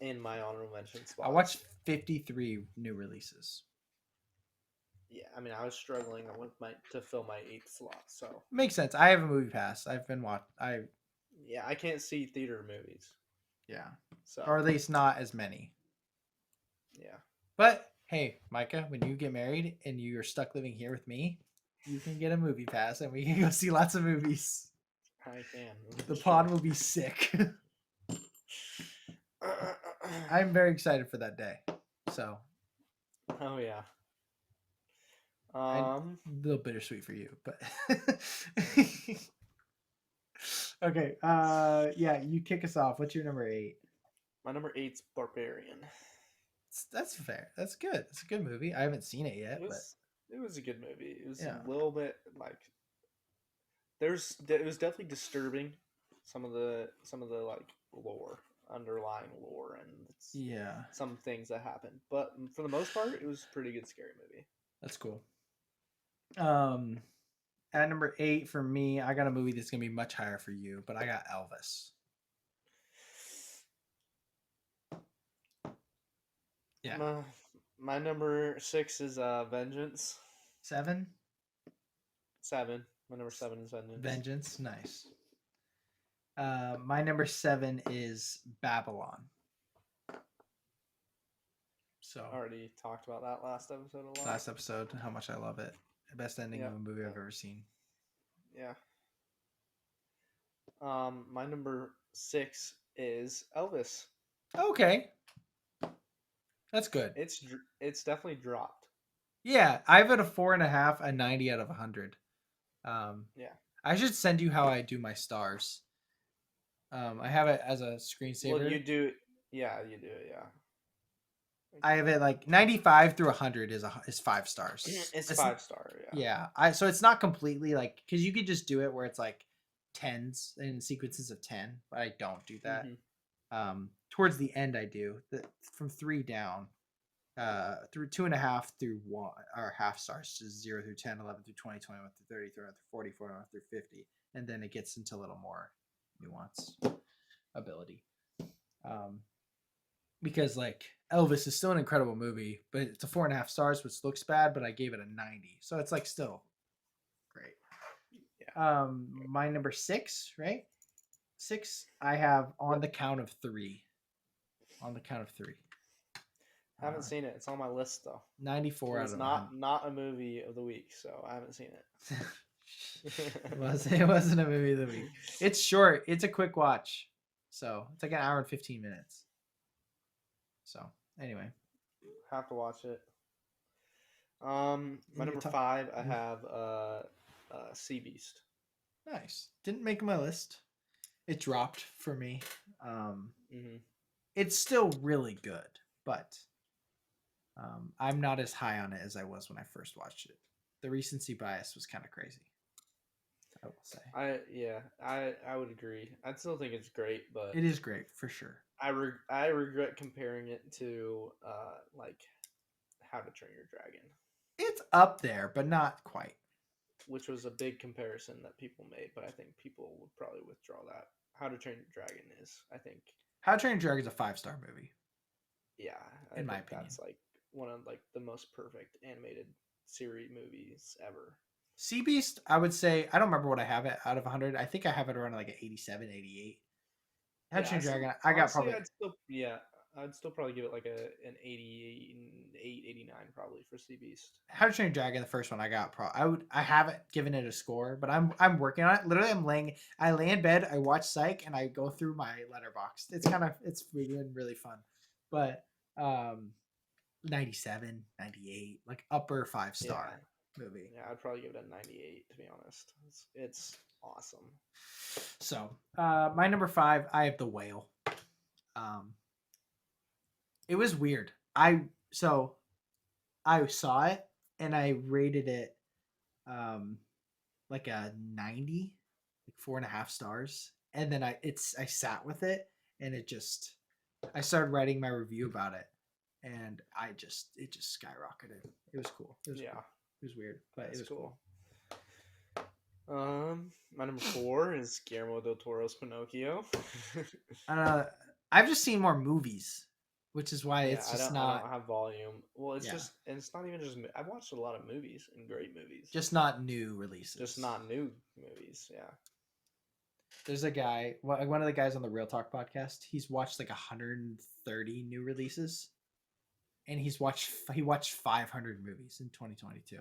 in my honorable mention spots. I watched 53 new releases. Yeah, I mean, I was struggling with to fill my 8th slot. So Makes sense. I have a movie pass. I've been yeah, I can't see theater movies. Yeah, So or at least not as many. yeah. But hey, Micah, when you get married and you're stuck living here with me, you can get a movie pass and we can go see lots of movies. I can. The pod will be sick. I'm very excited for that day. So. Oh yeah. A little bittersweet for you, but okay. Yeah, you kick us off. What's your number 8? My number 8's Barbarian. That's fair. That's good. It's a good movie. I haven't seen it yet, It was a good movie. It was Yeah. a little bit like it was definitely disturbing. Some of the like underlying lore, and some things that happened. But for the most part, it was a pretty good scary movie. That's cool. At number 8 for me, I got a movie that's gonna be much higher for you, but I got Elvis. Yeah. My number 6 is Vengeance. 7. 7. My number 7 is Vengeance. Vengeance, nice. My number 7 is Babylon. So I already talked about that last episode a lot. Last episode, how much I love it. The best ending of a movie I've ever seen. Yeah. My number 6 is Elvis. Okay. That's good. It's definitely dropped. Yeah, I've at a 4.5, a 90 out of 100. Yeah. I should send you how I do my stars. I have it as a screensaver. Well, you do. Yeah, you do. Yeah. I have it like 95 through 100 is 5 stars. It's 5-star. Yeah. Yeah. So it's not completely like because you could just do it where it's like tens and sequences of 10, but I don't do that. Towards the end, I do from 3 down. Through 2.5 through 1 or half stars, just 0 through 10, 11 through 20, 21 through 30, 31 through 40, 41 through 50, and then it gets into a little more nuance ability. Because like Elvis is still an incredible movie, but it's a 4.5 stars, which looks bad, but I gave it a 90, so it's like still great. Yeah. My number 6, right? 6, I have On the Count of 3. On the Count of 3. I haven't seen it. It's on my list though. 94 out of 100. Not a movie of the week, so I haven't seen it. It wasn't a movie of the week. It's short. It's a quick watch. So it's like an hour and 15 minutes. So anyway. Have to watch it. My number 5, I have Sea Beast. Nice. Didn't make my list. It dropped for me. It's still really good, but I'm not as high on it as I was when I first watched it. The recency bias was kind of crazy, I will say. I would agree. I still think it's great, but It is great for sure. I regret comparing it to like How to Train Your Dragon, It's up there, but not quite. which was a big comparison that people made, but I think people would probably withdraw that. How to Train Your Dragon is, I think, How to Train Your Dragon is a 5-star movie, yeah, I in my think opinion. that's like one of like the most perfect animated series movies ever. Sea Beast, I would say, I don't remember what I have it out of 100. I think I have it around like an 87, 88. How to Yeah, Train I Your still Dragon, I got honestly probably. I'd still probably give it like an 88, 89 probably for Sea Beast. How to Train Your Dragon, the first one I got. I haven't given it a score, but I'm working on it. Literally, I lay in bed, I watch Psych, and I go through my letterbox. It's been really fun, but 97, 98, like upper five Yeah, star movie. yeah, I'd probably give it a 98 to be honest. It's awesome. So my number 5, I have The Whale. Um, it was weird. So I saw it and I rated it um like a 90, like 4.5 stars. And then I sat with it and I started writing my review about it and it just skyrocketed. It was cool. It was Yeah, cool. It was weird, but it that's was cool. cool. My number 4 is Guillermo del Toro's Pinocchio. Uh, I've just seen more movies, which is why Yeah, it's just I don't not, have volume. Well, yeah, and it's not even just. I've watched a lot of movies and great movies, just not new just releases. not new movies. Yeah. There's a guy, one of the guys on the Real Talk podcast. He's watched like 130 new releases, and he watched 500 movies in 2022.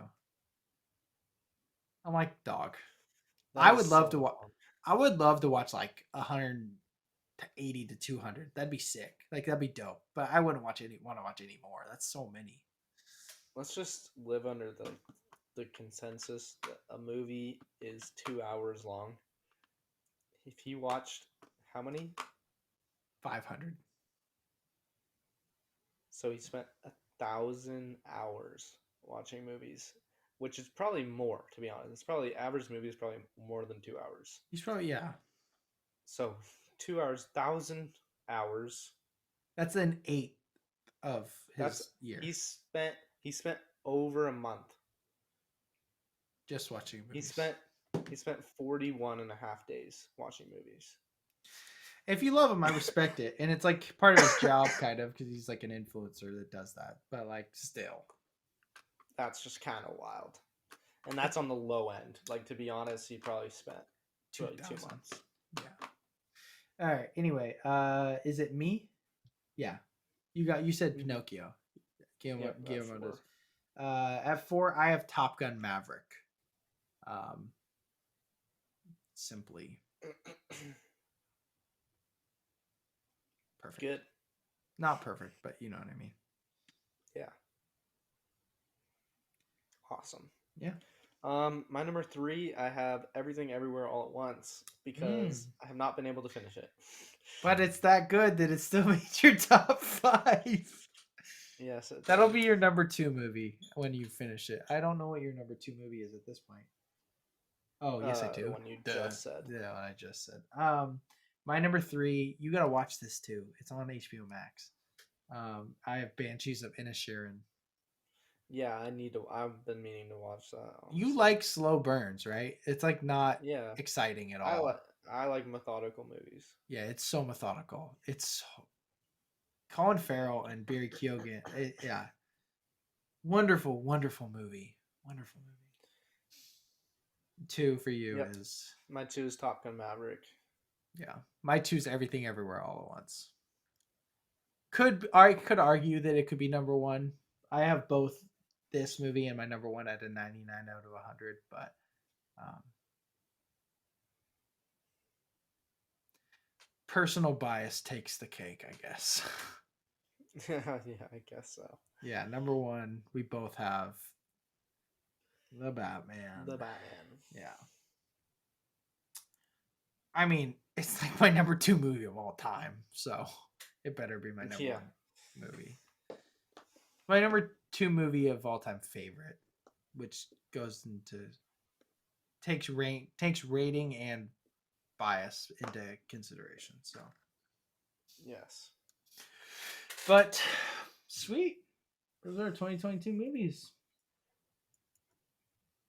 I'm like, dog. That I is would love so to watch. long. I would love to watch like 180 to 200. That'd be sick. Like that'd be dope. But I wouldn't want to watch any more. That's so many. Let's just live under the consensus that a movie is 2 hours long. If he watched how many? 500. So he spent 1,000 hours watching movies, which is probably more to be honest. It's probably average movie is probably more than 2 hours. He's probably, yeah. So 2 hours, 1,000 hours. That's an eighth of That's his year he spent over a month. just watching He movies. spent 41 and a half days watching movies. If you love him, I respect it, and it's like part of his job, kind of, because he's like an influencer that does that. But like, still, That's just kind of wild. And that's on the low end. Like to be honest, he probably spent really 2,000. 2 months. Yeah. All right. Anyway, is it me? Yeah. You said Pinocchio. Guillermo does. At 4, I have Top Gun Maverick. Um, simply perfect. Good. Not perfect, but you know what I mean. Yeah. Awesome. Yeah. My number 3, I have Everything Everywhere All at Once because I have not been able to finish it. But it's that good that it still made your top 5. Yes, That'll be your number 2 movie when you finish it. I don't know what your number 2 movie is at this point. Oh, yes, I do. The one you just said. Yeah, what I just said. My number 3, you gotta watch this too. It's on HBO Max. I have Banshees of Inisherin. Yeah, I need to. I've been meaning to watch that. Honestly. You like slow burns, right? It's like not Yeah, exciting at all. I like methodical movies. Yeah, it's so methodical. Colin Farrell and Barry Keoghan. Yeah, wonderful, wonderful movie. Wonderful movie. 2 for you is my 2 is Top Gun Maverick. Yeah, my 2 is Everything Everywhere All at Once. I could argue that it could be number 1. I have both this movie and my number 1 at a 99 out of 100, but personal bias takes the cake, I guess. Yeah, I guess so. Yeah, number 1, we both have The Batman. The Batman. Yeah. I mean, it's like my number 2 movie of all time, so it better be my number 1 movie. My number two movie of all time favorite, which goes into takes rating and bias into consideration. So, Yes. but sweet, those are 2022 movies.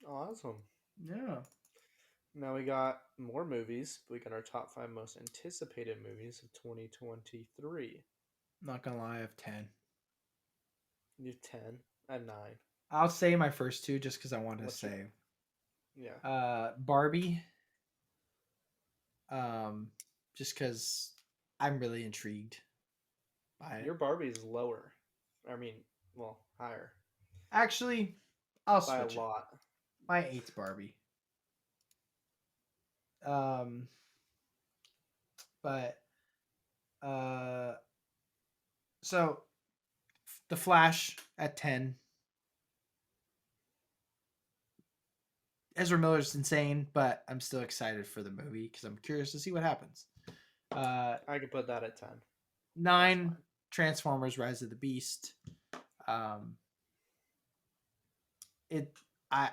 Awesome. Yeah, Now we got more movies. We got our top 5 most anticipated movies of 2023. not gonna lie, I have 10. You have 10 and 9. I'll say my first two just because I want to What's your say yeah? Barbie. Um, just because I'm really intrigued by it. Your Barbie's lower. I mean, well, higher Actually, I'll by a switch it. lot. My eight's Barbie. Um, but uh, so the Flash at 10. Ezra Miller's insane, but I'm still excited for the movie because I'm curious to see what happens. I could put that at 10. That's 9, fine. Transformers: Rise of the Beast. Um, it I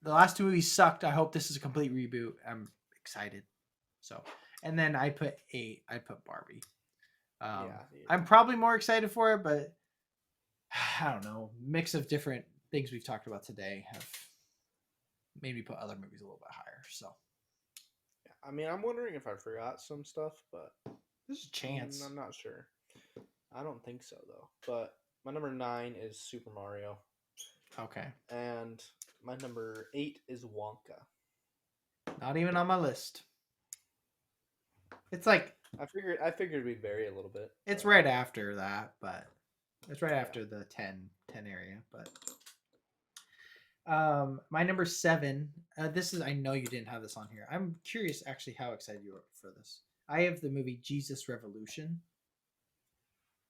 the last two movies sucked. I hope this is a complete reboot. I'm excited. So, and then I put 8. I put Barbie. Yeah. I'm probably more excited for it, but I don't know. Mix of different things we've talked about today have made me put other movies a little bit higher. So I mean, I'm wondering if I forgot some stuff, but there's a chance. I'm not sure. I don't think so though. But my number 9 is Super Mario, Okay, and my number 8 is Wonka. not even on my list. It's like I figured we'd vary a little bit. it's but right after that, but it's right yeah. after the 10 area. But my number 7. This is I know you didn't have this on here. I'm curious actually how excited you are for this. I have the movie Jesus Revolution.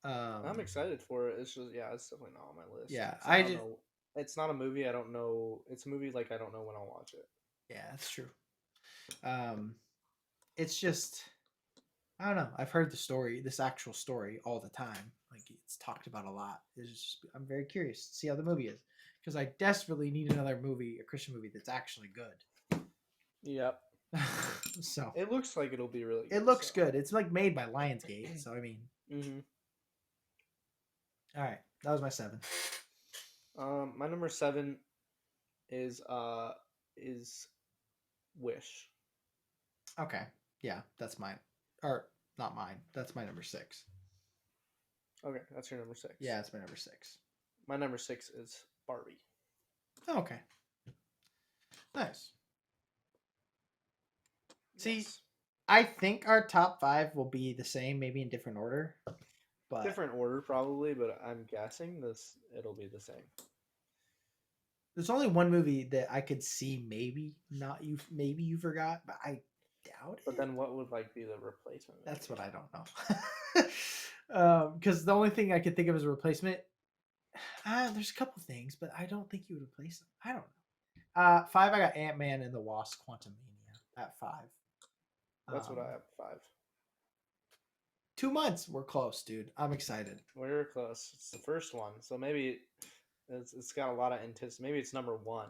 I'm excited for it. It's just it's definitely not on my list. Yeah, 'Cause I don't know. It's not a movie. I don't know. It's a movie like I don't know when I'll watch it. yeah, that's true. Um, it's just I don't know. I've heard the story, this actual story, all the time. Like it's talked about a lot. It's just I'm very curious to see how the movie is because I desperately need another movie, a Christian movie that's actually good. Yep. So It looks like it'll be really it good. looks good. It's like made by Lionsgate. So I mean, Mm-hmm. all right, that was my 7. My number 7 is Wish. Okay, yeah, that's mine, or not mine. That's my number 6. Okay, that's your number 6. Yeah, it's my number 6. My number 6 is Barbie. Okay, nice. See, Yes. I think our top 5 will be the same, maybe in different order, but Different order probably, but I'm guessing it'll be the same. there's only one movie that I could see maybe you forgot, but I doubt But it. then what would like be the replacement? That's what I don't know. Because the only thing I could think of as a replacement, there's a couple things, but I don't think you would replace them. I don't know. 5, I got Ant-Man and the Wasp: Quantumania at 5. That's what I have 5. 2 months, we're close, dude. I'm excited. We're close. It's the first one, so maybe it's got a lot of anticipation. Maybe it's number 1.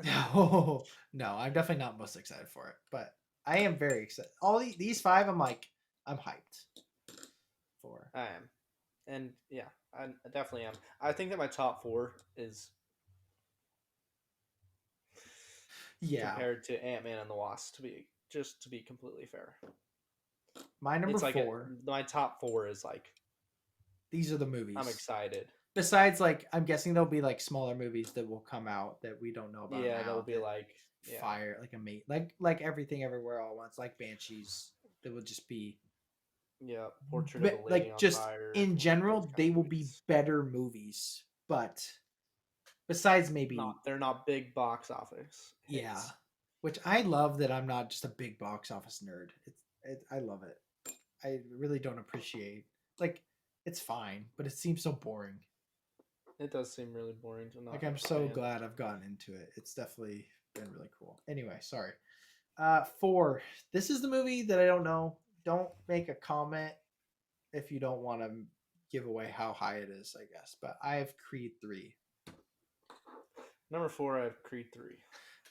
No, no, I'm definitely not most excited for it, but I am very excited. All these 5, I'm hyped for. I am, and yeah, I definitely am. I think that my top 4 is Yeah, compared to Ant Man and the Wasp to be completely fair. my number It's like 4. my top 4 is like These are the movies. I'm excited. Besides, like, I'm guessing there'll be like smaller movies that will come out that we don't know about Yeah, now. that'll be that like fire, like a mate, like Everything Everywhere All at Once, like Banshees. That will just be Portrait of a Lady like on just Fire. in Like those general, kind they of will be movies. better movies. But besides, maybe They're not big box office yeah, hits. which I love that I'm not just a big box office nerd. I love it. I really don't appreciate like it's fine, but it seems so boring. It does seem really boring to not Like have I'm a so fan. glad I've gotten into it. It's definitely been really cool. Anyway, sorry. 4. This is the movie that I don't know. Don't make a comment if you don't want to give away how high it is, I guess. But I have Creed 3. Number 4, I have Creed 3.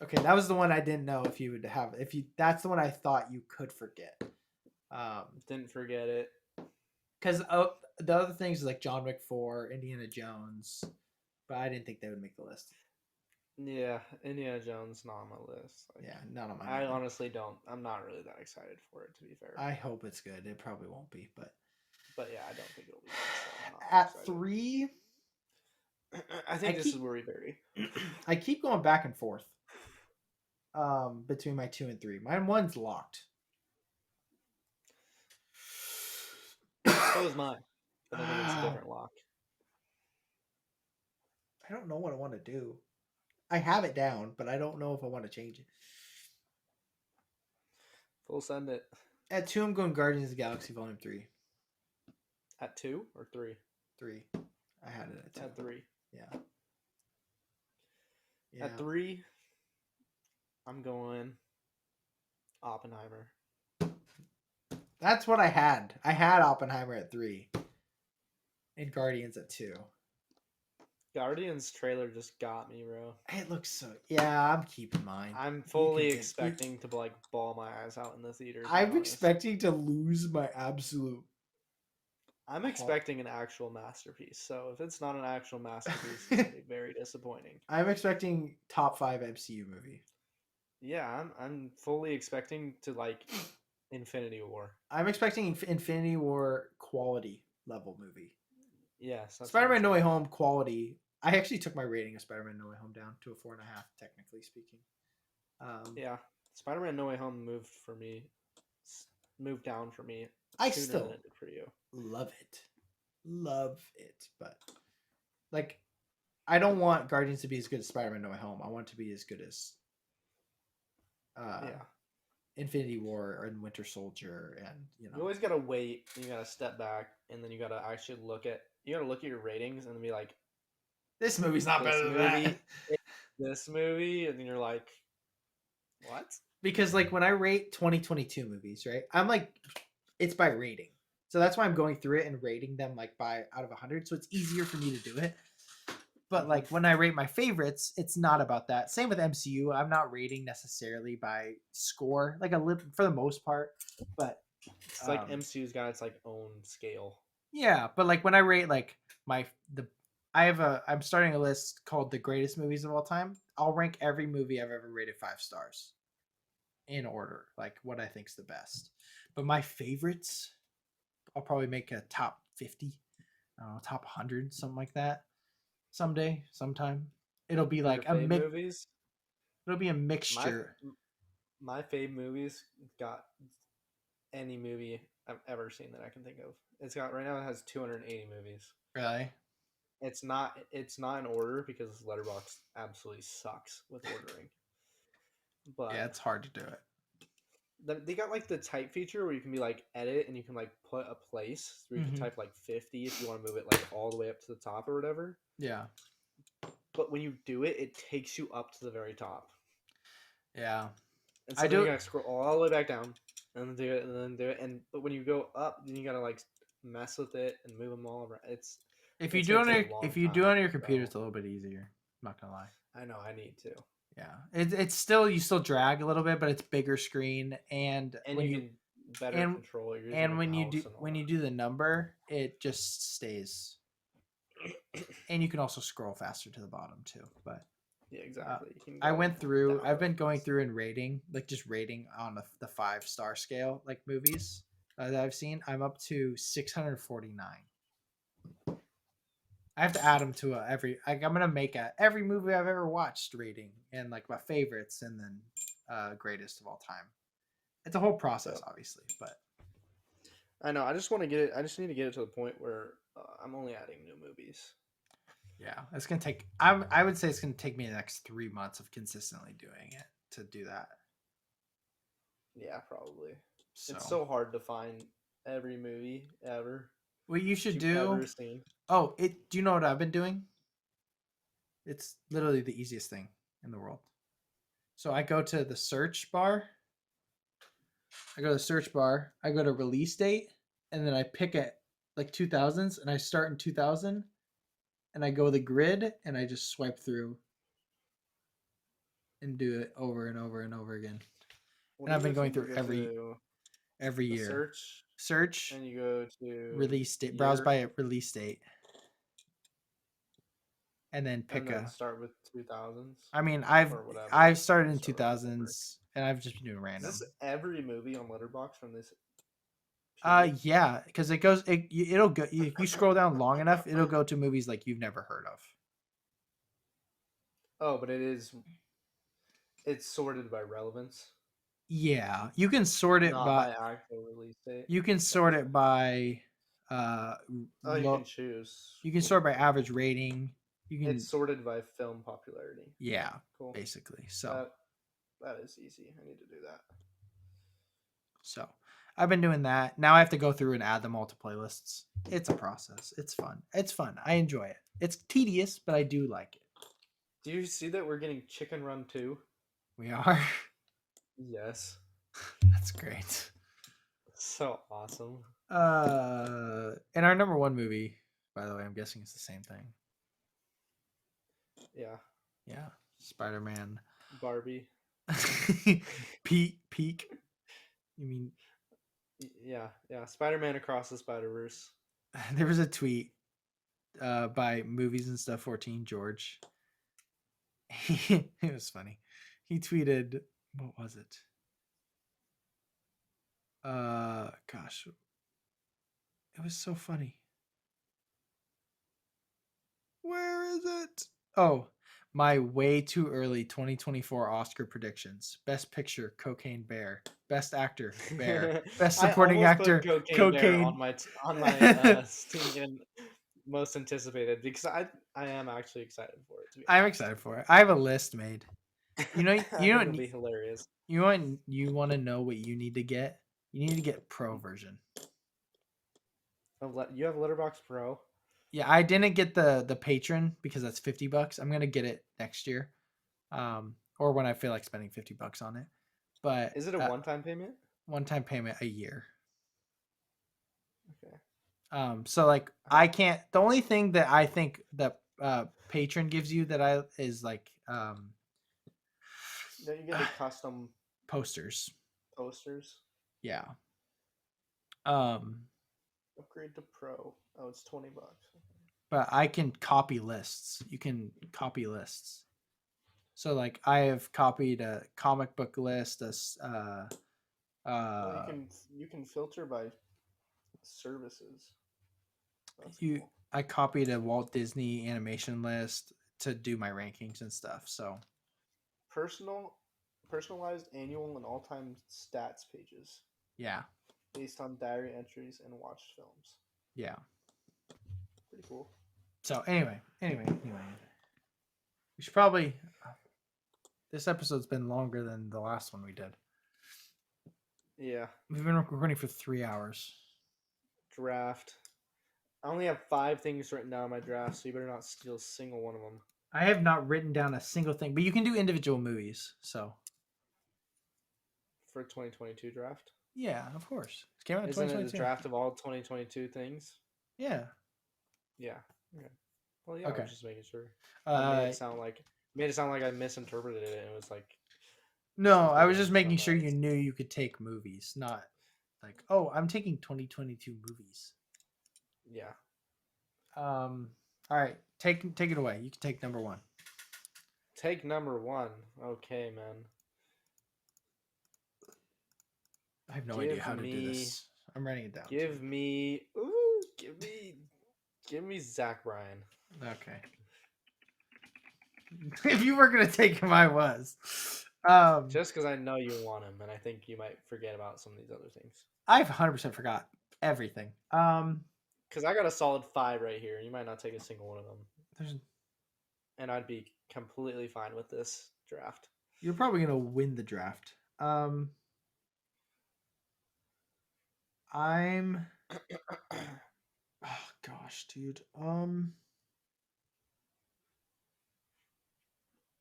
Okay, that was the one I didn't know if you would have. If you, that's the one I thought you could forget. Didn't forget it. Because the other things like John Wick 4, Indiana Jones, but I didn't think they would make the list. Yeah, Indiana Jones not on my list. Like, Yeah, none of mine. I honestly don't. I'm not really that excited for it, to be fair. I hope it's good. It probably won't be, but yeah, I don't think it'll be good. So I'm not at excited. 3, I think this is where we vary. I keep going back and forth between my 2 and 3. My one's locked. So is mine, but I think it's a different lock. I don't know what I want to do. I have it down, but I don't know if I want to change it. Full send it. At 2, I'm going Guardians of the Galaxy Volume 3. At 2 or 3? 3. I had it at 2. At 3. Yeah. At 3, I'm going Oppenheimer. That's what I had. I had Oppenheimer at 3. And Guardians at 2. Guardians trailer just got me, bro. It looks so. Yeah, I'm keeping mine. I'm fully expecting to like bawl my eyes out in the theater. I'm expecting to lose my absolute. I'm expecting an actual masterpiece. So if it's not an actual masterpiece, it's gonna be very disappointing. I'm expecting top 5 MCU movie. Yeah, I'm fully expecting to like Infinity War. I'm expecting Infinity War quality level movie. Yes, Spider-Man No Way Home quality. I actually took my rating of Spider-Man No Way Home down to a 4.5, technically speaking. Yeah, Spider-Man No Way Home moved down for me. I still than it did for you. Love it, but like, I don't want Guardians to be as good as Spider-Man No Way Home. I want it to be as good as Infinity War and Winter Soldier, and you always gotta wait. You gotta step back, and then you gotta actually look at your ratings and be like, this movie's not better than that. This movie, and then you're like, what? Because like when I rate 2022 movies, right? I'm like, it's by rating, so that's why I'm going through it and rating them like by out of 100. So it's easier for me to do it. But like when I rate my favorites, it's not about that. Same with MCU. I'm not rating necessarily by score, like for the most part. But it's like MCU's got its like own scale. Yeah, but like when I rate like I'm starting a list called the greatest movies of all time. I'll rank every movie I've ever rated 5 stars in order, like what I think's the best. But my favorites, I'll probably make a top 50, I don't know, top 100, something like that. Sometime. It'll be like a mix. Movies. It'll be a mixture. My fave movies got any movie I've ever seen that I can think of. It's got right now. It has 280 movies. Really? It's not in order because Letterboxd absolutely sucks with ordering. But yeah, it's hard to do it. They got like the type feature where you can be like edit and you can like put a place where you can type like 50 if you want to move it like all the way up to the top or whatever. Yeah. But when you do it, it takes you up to the very top. Yeah. And so you gotta scroll all the way back down and then do it and then do it. But when you go up, then you gotta like mess with it and move them all around. If you do on your computer, it's a little bit easier. I'm not gonna lie. I know, I need to. Yeah, it's still, you still drag a little bit, but it's bigger screen, and when you can better control it. And when you do the number, it just stays. And you can also scroll faster to the bottom too. But yeah, exactly. I went through. I've been going through and rating, like just rating on the 5-star scale, like movies that I've seen. I'm up to 649. I have to add them to I'm gonna make every movie I've ever watched rating, and like my favorites, and then greatest of all time. It's a whole process, obviously, but I know. I just want to get it. I just need to get it to the point where I'm only adding new movies. Yeah, it's gonna take. I would say it's gonna take me the next 3 months of consistently doing it to do that. Yeah, probably. So. It's so hard to find every movie ever. What you should do. Oh, do you know what I've been doing? It's literally the easiest thing in the world. So I go to the search bar. I go to release date, and then I pick like 2000s, and I start in 2000, and I go the grid, and I just swipe through and do it over and over and over again. What And do I've you been go to? going You through go every to the year. search, Search, and you go to release date, browse year, by release date, and then and pick then a. start with 2000s I mean, or whatever. I've started in Start with whatever. 2000s, and I've just been doing Is random. this every movie on Letterboxd from this period? Yeah, because it'll go. If you scroll down long enough, it'll go to movies like you've never heard of. Oh, but it's sorted by relevance, Yeah, you can sort it not by by actual release date. you can sort Gotcha. it by uh Oh, you can low. choose. You can Cool, sort by cool. average rating. You It's can sorted by film popularity. yeah, Cool. basically. So That that is easy. I need to do that. so I've been doing that. Now I have to go through and add them all to playlists. It's a process. It's fun. It's fun. I enjoy it. It's tedious, but I do like it. Do you see that we're getting Chicken Run 2? We are. Yes. That's great. So awesome. And our number one movie, by the way, I'm guessing it's the same thing. Yeah. Yeah, Spider-Man. Barbie. Peak. You mean Yeah, yeah. Spider-Man Across the Spider-Verse. there was a tweet by Movies and Stuff 14 George. It was funny. He tweeted, what was it? Gosh, it was so funny. Where is it? Oh, my way too early 2024 Oscar predictions. Best Picture, Cocaine Bear. Best Actor, Bear. Best I Supporting almost put Actor, Cocaine Bear Cocaine. on my stinking most anticipated because I am actually excited for it to be I'm honest. excited for it. I have a list made. You know, I you think it'll don't. be hilarious. You want to know what you need to get? You need to get pro version. You have Letterbox Pro. Yeah, I didn't get the patron because that's $50. I'm gonna get it next year, or when I feel like spending $50 on it. But Is it a one-time payment? one-time payment a year. Okay. So like I can't. The only thing that I think that patron gives you that I is like No, you get the custom posters. posters. Yeah. Um, Upgrade to Pro. Oh, it's $20. but I can copy lists. You can copy lists. So like I have copied a comic book list, Well, uh, you can filter by services. That's you cool. I copied a Walt Disney animation list to do my rankings and stuff. So Personalized annual and all-time stats pages yeah, based on diary entries and watched films. yeah. Pretty cool. So anyway, we should probably. This episode's been longer than the last one we did. Yeah. We've been recording for 3 hours. Draft. I only have 5 things written down in my draft, so you better not steal a single one of them. I have not written down a single thing, but you can do individual movies. So For 2022 draft. yeah, of course. It came out in Isn't it a 2022. draft of all 2022 things? Yeah. Yeah. Okay. Well, yeah. I Okay. was just making sure. I made it sound like I misinterpreted it. And it was like. No, I was totally just making sure you summarized. knew you could take movies, not like, oh, I'm taking 2022 movies. Yeah. All right, take it away. You can take number one. Take number 1. Okay, man. I have no idea how to do this. I'm writing it down. Give me Zach Bryan. Okay. If you were gonna take him, I was. Just because I know you want him, and I think you might forget about some of these other things. I've 100% forgot everything. Because I got a solid 5 right here. You might not take a single one of them, There's and I'd be completely fine with this draft. You're probably gonna win the draft. I'm. Oh gosh, dude.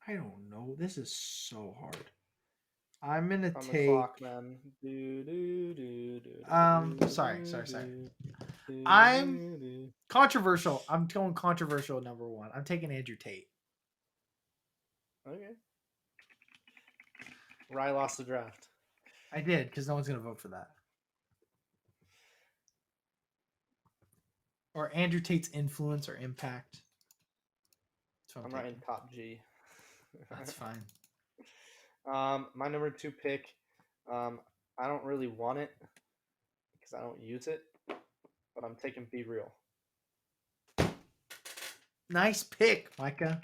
I don't know. This is so hard. I'm gonna On the take. clock, man. Sorry. Do. I'm controversial. I'm going controversial number one. I'm taking Andrew Tate. Okay. Rye lost the draft. I did because no one's gonna vote for that. Or Andrew Tate's influence or impact. I'm writing top G. That's fine. My number 2 pick. I don't really want it because I don't use it, but I'm taking Be Real. Nice pick, Micah.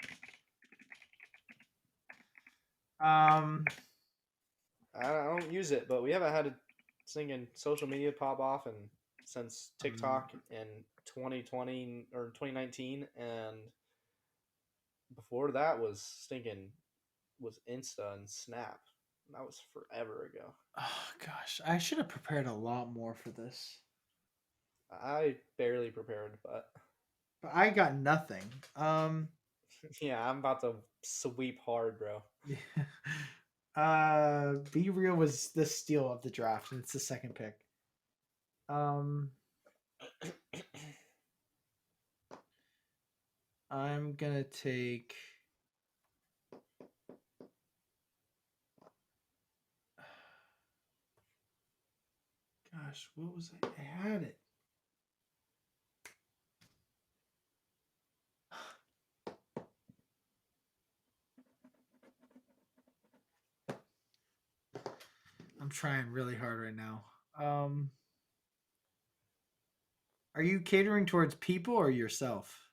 I don't use it, but we haven't had a singing social media pop off and since TikTok in 2020 or 2019, and before that was stinking was Insta and Snap. That was forever ago. Oh gosh, I should have prepared a lot more for this. I barely prepared, but I got nothing. yeah, I'm about to sweep hard, bro. Be Real was the steal of the draft, and it's the second pick. I'm gonna take. Gosh, what was I? I had it. I'm trying really hard right now. Are you catering towards people or yourself?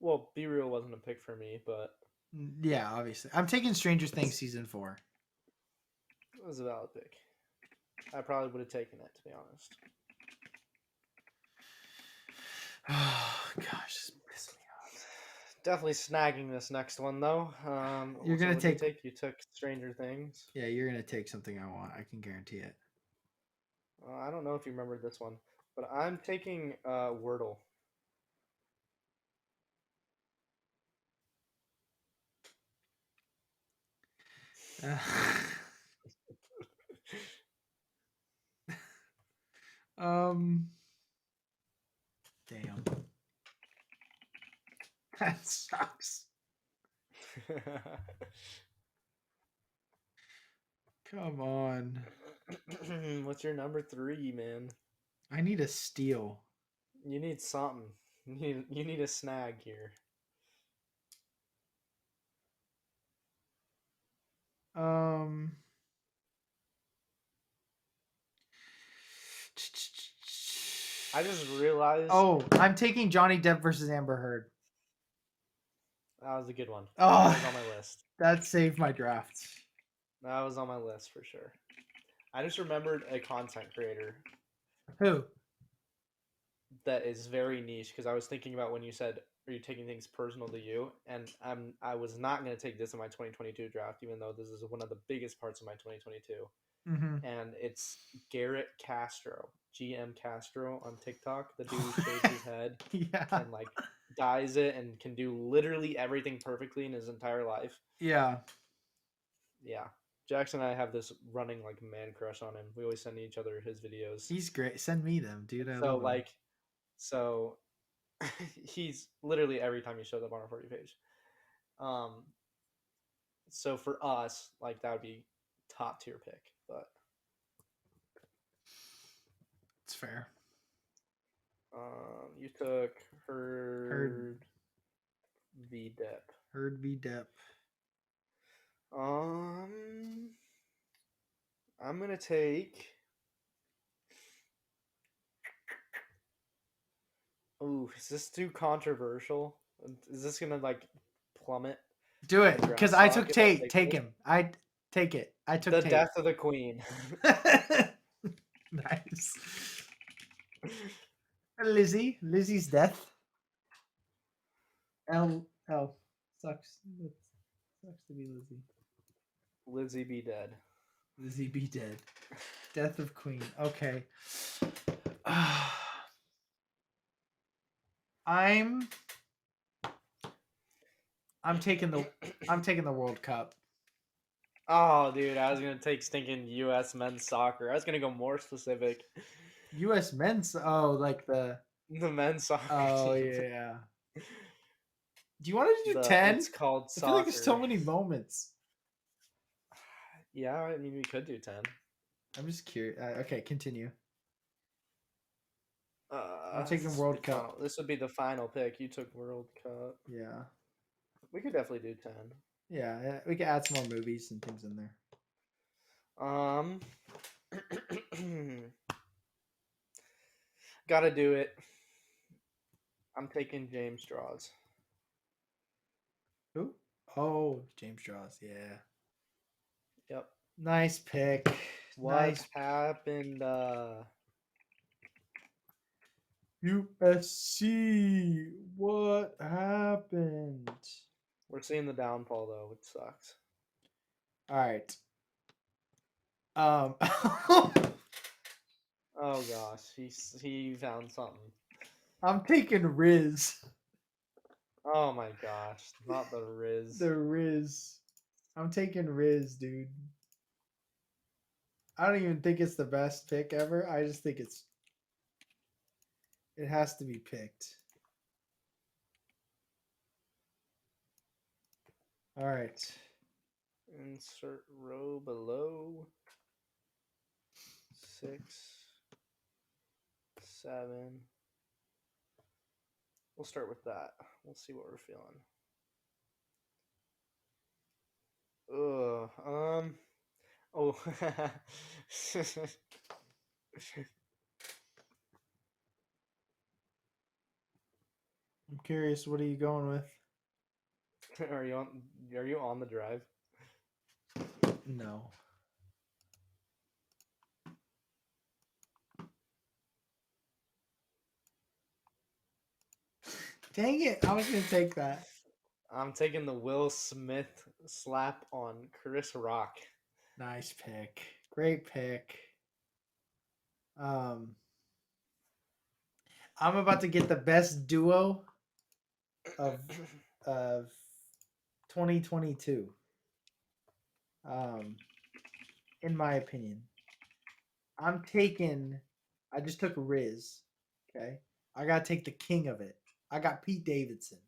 Well, Be Real wasn't a pick for me, but Yeah, obviously. I'm taking Stranger Things season 4. it was a valid pick. I probably would have taken it, to be honest. Oh gosh, this pissed me off. Definitely snagging this next one though. You're so gonna what did take. you took Stranger Things. Yeah, you're gonna take something I want. I can guarantee it. I don't know if you remember this one, but I'm taking Wordle. um. Damn. That sucks. Come on. What's your number 3, man? I need a steal. You need something. You need a snag here. Um. I just realized. Oh, I'm taking Johnny Depp versus Amber Heard. That was a good one. Oh, that was on my list. That saved my draft. That was on my list for sure. I just remembered a content creator. Who? That is very niche because I was thinking about when you said, "Are you taking things personal to you?" And I was not going to take this in my 2022 draft, even though this is one of the biggest parts of my 2022. Mm-hmm. And it's Garrett Castro, GM Castro on TikTok. The dude who shaves his head and like dyes it and can do literally everything perfectly in his entire life. Yeah. Yeah. Jackson and I have this running like man crush on him. We always send each other his videos. He's great. Send me them, dude. I So love like, so he's literally every time he shows up on our For You page. So for us, like that would be top tier pick, but it's fair. You took Heard v. Depp. Heard v. Depp. I'm gonna take. Ooh, is this too controversial? Is this gonna like plummet? Do it, because I took Tate. Take him. I take it. I took the Tate. Death of the Queen. Nice. Lizzie's death. L sucks. It sucks to be Lizzie. Lizzie be dead. Lizzie be dead. Death of Queen. Okay. I'm taking the World Cup. Oh, dude, I was gonna take stinking U.S. men's soccer. I was gonna go more specific. U.S. men's. Oh, like the. The men's soccer Oh team. yeah. Do you want to do It's 10? called I feel like there's so soccer. many moments. Yeah, I mean we could do 10. I'm just curious. Okay, continue. I'm taking This would be World Cup. final. This would be the final pick. You took World Cup. Yeah. We could definitely do 10. Yeah, we could add some more movies and things in there. Um, gotta do it. I'm taking James Draws. Who? Oh, James Jaws. Yeah. Yep. Nice pick. What Nice. happened? USC. What happened? We're seeing the downfall though, which sucks. All right. Um. Oh gosh, he found something. I'm taking Riz. Oh my gosh, not the Riz. The Riz. I'm taking Riz, dude. I don't even think it's the best pick ever. I just think it has to be picked. All right. Insert row below. 6, 7. We'll start with that. We'll see what we're feeling. Ugh. Oh. I'm curious. What are you going with? Are you on? Are you on the drive? No. Dang it! I was gonna take that. I'm taking the Will Smith slap on Chris Rock. Nice pick. Great pick. Um, I'm about to get the best duo of of 2022. Um, in my opinion, I'm taking. I just took Riz. Okay, I gotta take the king of it. I got Pete Davidson.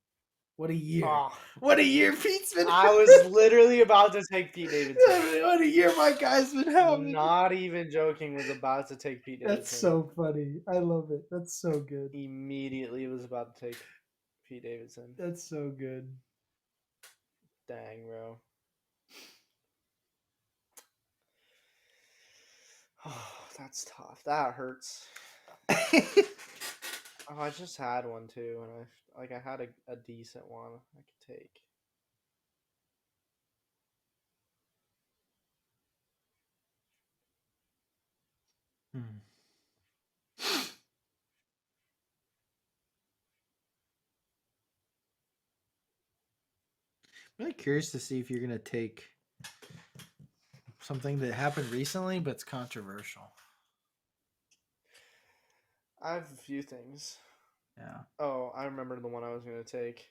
What a year! Oh, What a year Pete's been I having! was literally about to take Pete Davidson. What a year my guy's been having! Not even joking, was about to take Pete That's Davidson. so funny. I love it. That's so good. Immediately was about to take Pete Davidson. That's so good. Dang, bro. Oh, that's tough. That hurts. Oh, I just had one too, and I had a decent one I could take. Hmm. Really curious to see if you're gonna take something that happened recently, but it's controversial. I have a few things. Yeah, Oh, I remember the one I was gonna take.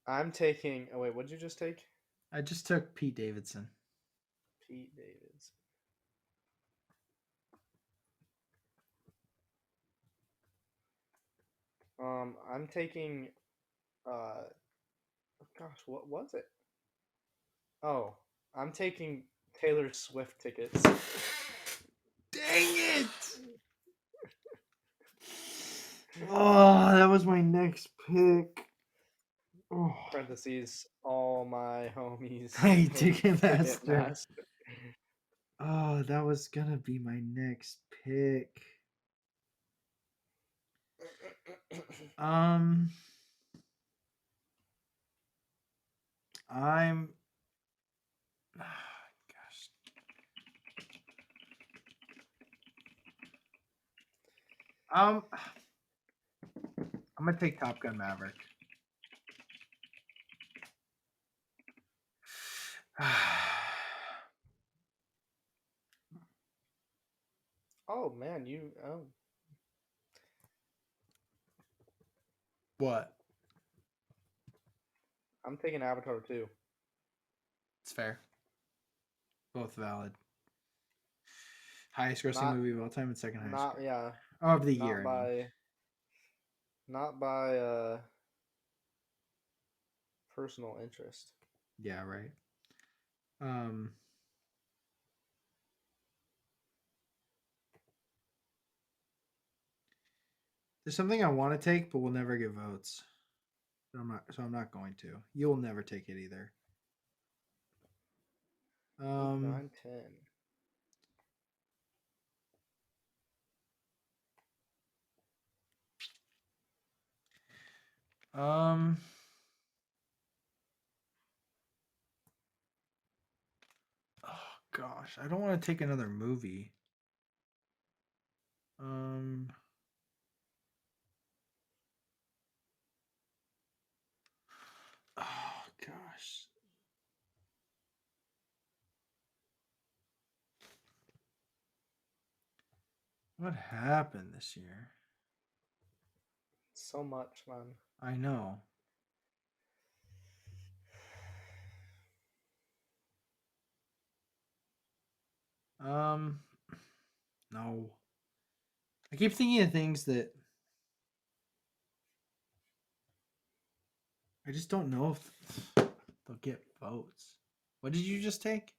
I'm taking. Oh wait, what did you just take? I just took Pete Davidson. Pete Davidson. I'm taking. Gosh, what was it? Oh, I'm taking Taylor Swift tickets. Dang it! Oh, that was my next pick. Oh, Parentheses. All my homies. hey, Hate Ticketmaster. Ticketmaster. Oh, that was gonna be my next pick. Um, I'm. Gosh. I'm gonna take Top Gun Maverick. Oh man, you. Oh, What? I'm taking Avatar too. It's fair. Both valid. Highest grossing Not movie of all time and second highest not yeah, of the year. not I mean, by not by personal interest. yeah, right. Um, there's something I want to take, but we'll never get votes. So I'm not going to. You'll never take it either. 8, Um, 9, 10. um, oh gosh, I don't want to take another movie. Um, oh gosh, what happened this year? So much, man. I know. Um, no. I keep thinking of things that I just don't know if they'll get votes. What did you just take?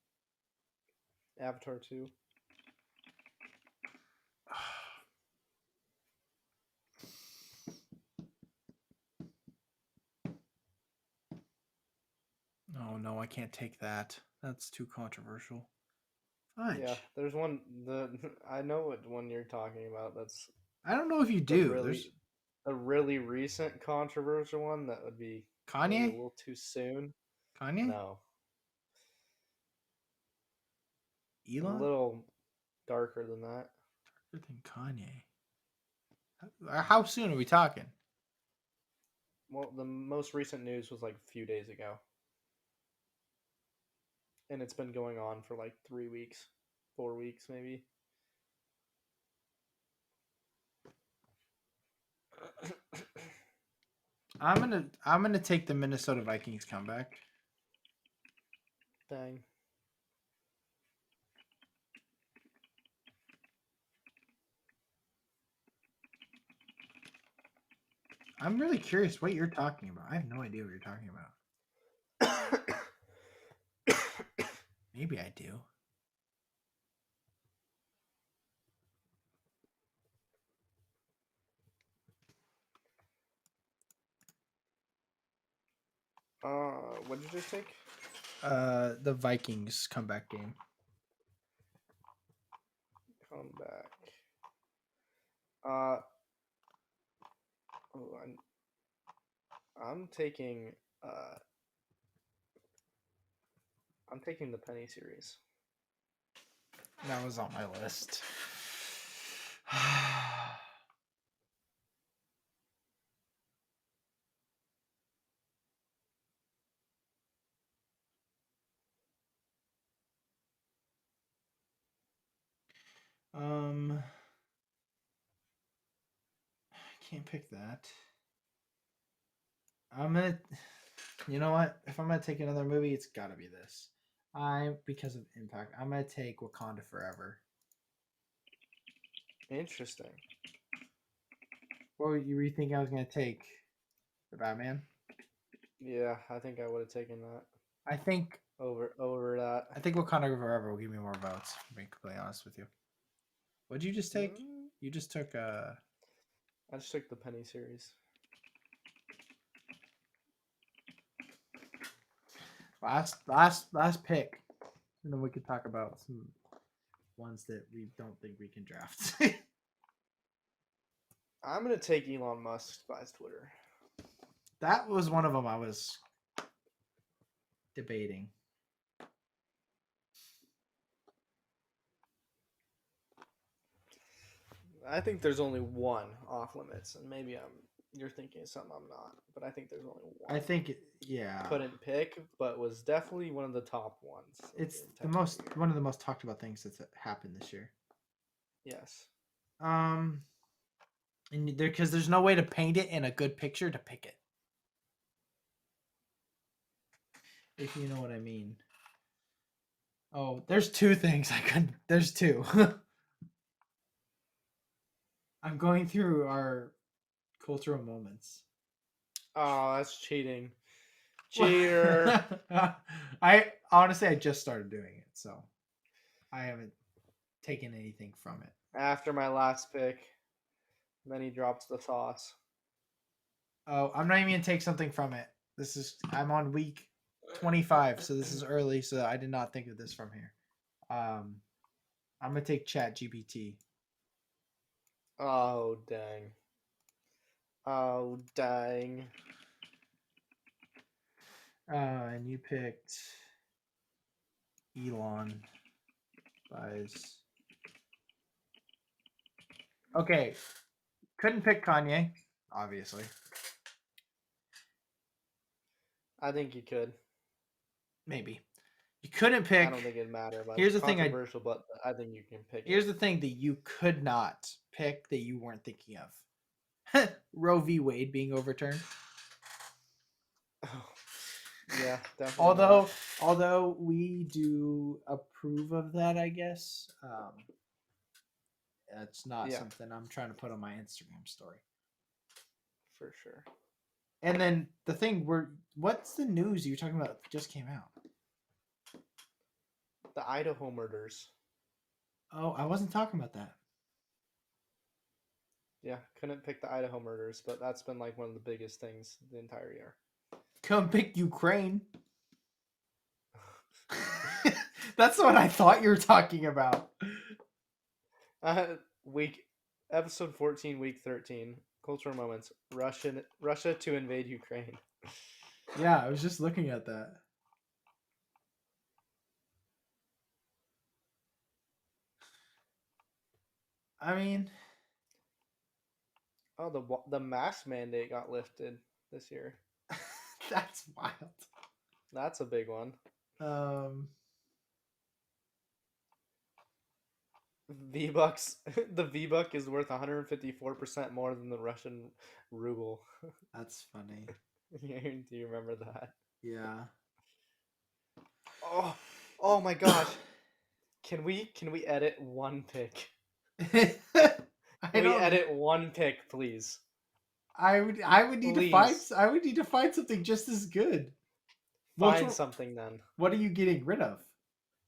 Avatar 2. Oh no, I can't take that. That's too controversial. Yeah, Fudge. there's one. The I know what one you're talking about. That's I don't know if you the do. There's really the really recent controversial one that would be maybe a Kanye. little too soon. Kanye. No, a Elon. little darker than that. Other than Kanye. How soon are we talking? Well, the most recent news was like a few days ago, and it's been going on for like 3 weeks, 4 weeks maybe. I'm gonna take the Minnesota Vikings comeback. Dang. I'm really curious what you're talking about. I have no idea what you're talking about. Maybe I do. What did you just take? The Vikings comeback game. Come back. Uh, oh, I'm taking uh, I'm taking the Penny series. That was on my list. I can't pick that. I'm gonna. You know what? If I'm gonna take another movie, it's gotta be this. Because of impact, I'm gonna take Wakanda Forever. Interesting. What were you think I was gonna take? The Batman. Yeah, I think I would have taken that I think over that. I think Wakanda Forever will give me more votes. To be completely honest with you. What did you just take? Mm, You just took I just took the Penny series. last pick, and then we could talk about some ones that we don't think we can draft. I'm gonna take Elon Musk buys Twitter. That was one of them I was debating. I think there's only one off limits, and maybe you're thinking of something I'm not, but I think there's only one. I think, yeah, Couldn't pick, but was definitely one of the top ones. it's one of the most talked about things that's happened this year. Yes. And because there's no way to paint it in a good picture to pick it, if you know what I mean. Oh, there's two things I could. There's two. I'm going through our cultural moments. Oh, that's cheating. Cheater. I honestly I just started doing it, so I haven't taken anything from it. After my last pick, then he drops the sauce. Oh, I'm not even gonna take something from it. I'm on week 25, so this is early, so I did not think of this from here. I'm gonna take Chat GPT. Oh, dang. Oh, dang. And you picked Elon buys. Okay, couldn't pick Kanye, obviously. I think you could. Maybe you couldn't I don't pick. think it'd matter. Like, Here's the thing. controversial, but I think you can pick Here's it. the thing that you could not pick that you weren't thinking of. Roe v. Wade being overturned. Yeah, definitely. Although we do approve of that, I guess. It's not Yeah, something I'm trying to put on my Instagram story. for sure. And then the thing what's the news you're talking about just came out? The Idaho murders. Oh, I wasn't talking about that. Yeah, couldn't pick the Idaho murders, but that's been like one of the biggest things the entire year. Come pick Ukraine. That's what I thought you were talking about. Week episode 14, week 13. Cultural moments. Russia to invade Ukraine. Yeah, I was just looking at that. I mean, Oh, the mask mandate got lifted this year. that's wild. That's a big one. V-Bucks. The V-Buck is worth 154% more than the Russian ruble. That's funny. Do you remember that? Yeah. Oh my gosh. Can we edit one pick? I Can we don't. edit one pick, please? I would need Please. to find something just as good. Find something then. What are you getting rid of?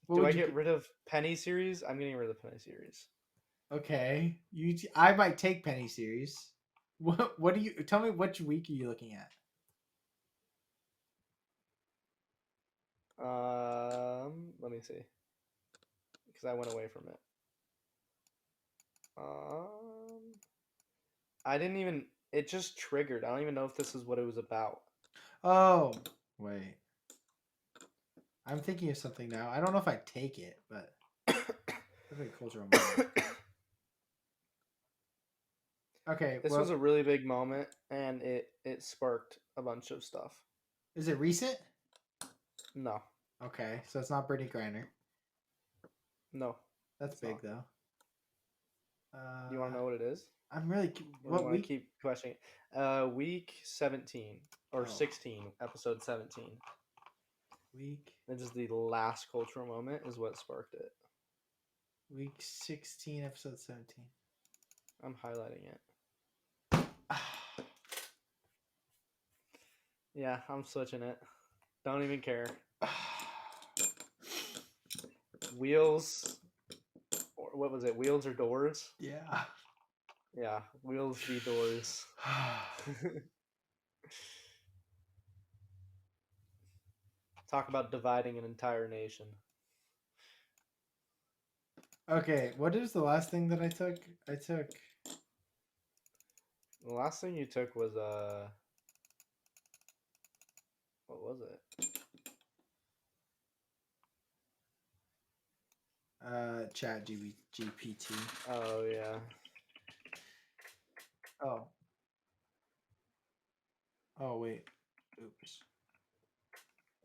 What Do would I you get rid of Penny series? I'm getting rid of the Penny series. Okay, I might take Penny series. What do you tell me? Which week are you looking at? Let me see, because I went away from it. I didn't even. It just triggered. I don't even know if this is what it was about. Oh, wait. I'm thinking of something now. I don't know if I take it, but okay, cultural moment. Okay, This was a really big moment, and it sparked a bunch of stuff. Is it recent? No. Okay, so it's not Brittany Griner. No. That's big though. You want to know what it is? I'm really. What week? To keep questioning. Week 17 or 16, episode 17. Week. This is the last cultural moment. Is what sparked it. Week 16, episode 17. I'm highlighting it. Yeah, I'm switching it. Don't even care. Wheels. Or what was it? Wheels or doors? Yeah. Yeah, wheels v doors. Talk about dividing an entire nation. Okay, what is the last thing that I took? The last thing you took was what was it? Chat GPT. Oh yeah. Oh. Oh wait. Oops.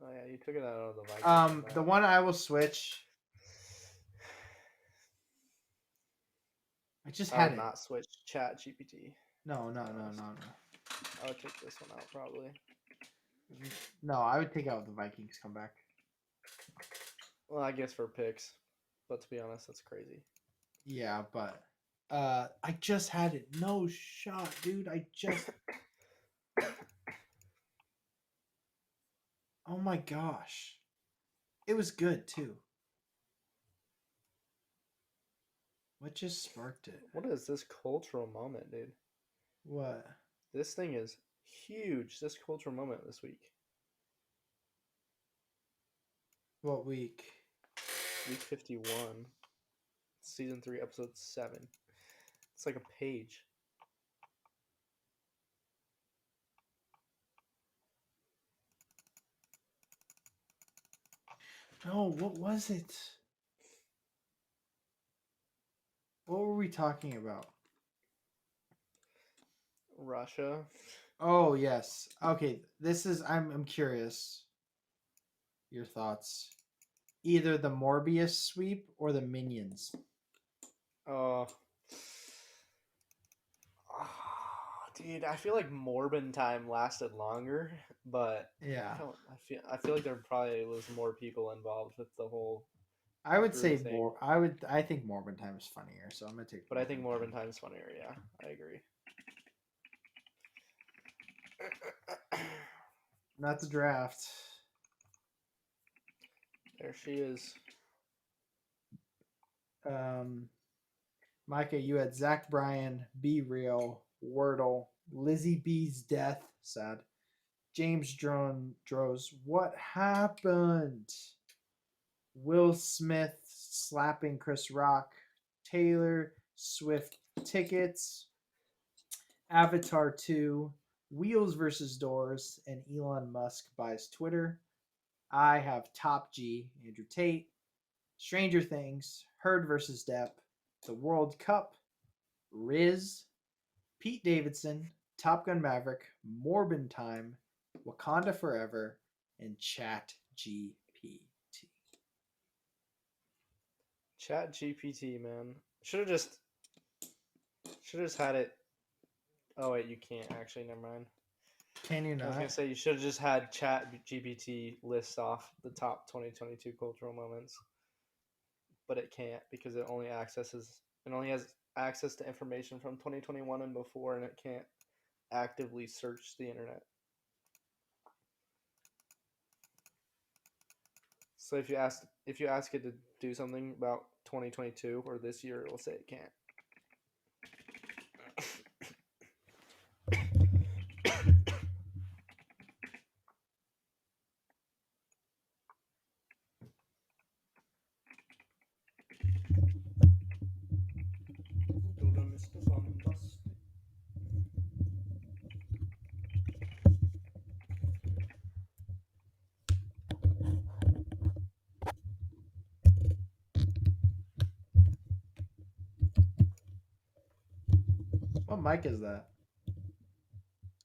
Oh yeah, you took it out of the Vikings. The one I will switch. I just had it. Not switch Chat GPT. No. I would take this one out probably. No, I would take out the Vikings comeback. Well, I guess for picks, but to be honest, that's crazy. Yeah, but I just had it. No shot, dude. I just. Oh my gosh. It was good too. What just sparked it? What is this cultural moment, dude? What? This thing is huge. This cultural moment this week. What week? Week 51. Season 3, episode 7. It's like a page. No, what was it? What were we talking about? Russia. Oh yes. Okay, this is I'm curious. Your thoughts. Either the Morbius sweep or the Minions. Oh. Dude, I feel like Morbin time lasted longer, but Yeah. I feel like there probably was more people involved with the whole I would crew say thing. more. I think Morbin time is funnier, so I'm gonna take. But I think Morbin Time. time's funnier, yeah. I agree. Not the draft. There she is. Micah, you had Zach Bryan, Be Real, Wordle, Lizzie B's death. Sad. James Droz. What happened? Will Smith slapping Chris Rock. Taylor Swift tickets. Avatar 2. Wheels versus Doors. And Elon Musk buys Twitter. I have Top G, Andrew Tate. Stranger Things. Heard versus Depp. The World Cup. Riz. Pete Davidson. Top Gun Maverick. Morbin Time. Wakanda Forever. And Chat GPT. Chat GPT, man. Should have just had it. Oh wait, you can't actually. Never mind. Can you I was gonna not? say you should have just had Chat GPT list off the top 2022 cultural moments, but it can't because it only has access to information from 2021 and before, and it can't actively search the internet. So if you ask it to do something about 2022 or this year, it will say it can't. What mic is that?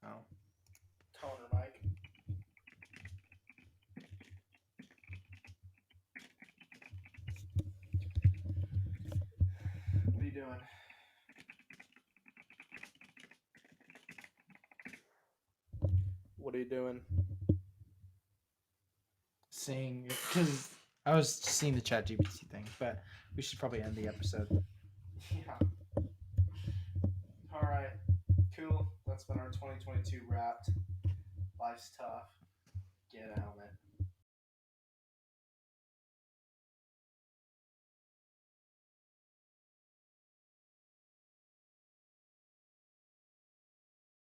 Oh. Toner mic. What are you doing? What are you doing? Seeing, because I was seeing the Chat GPT thing, but we should probably end the episode. Yeah. All right. Cool. That's been our 2022 wrapped. Life's tough. Get out.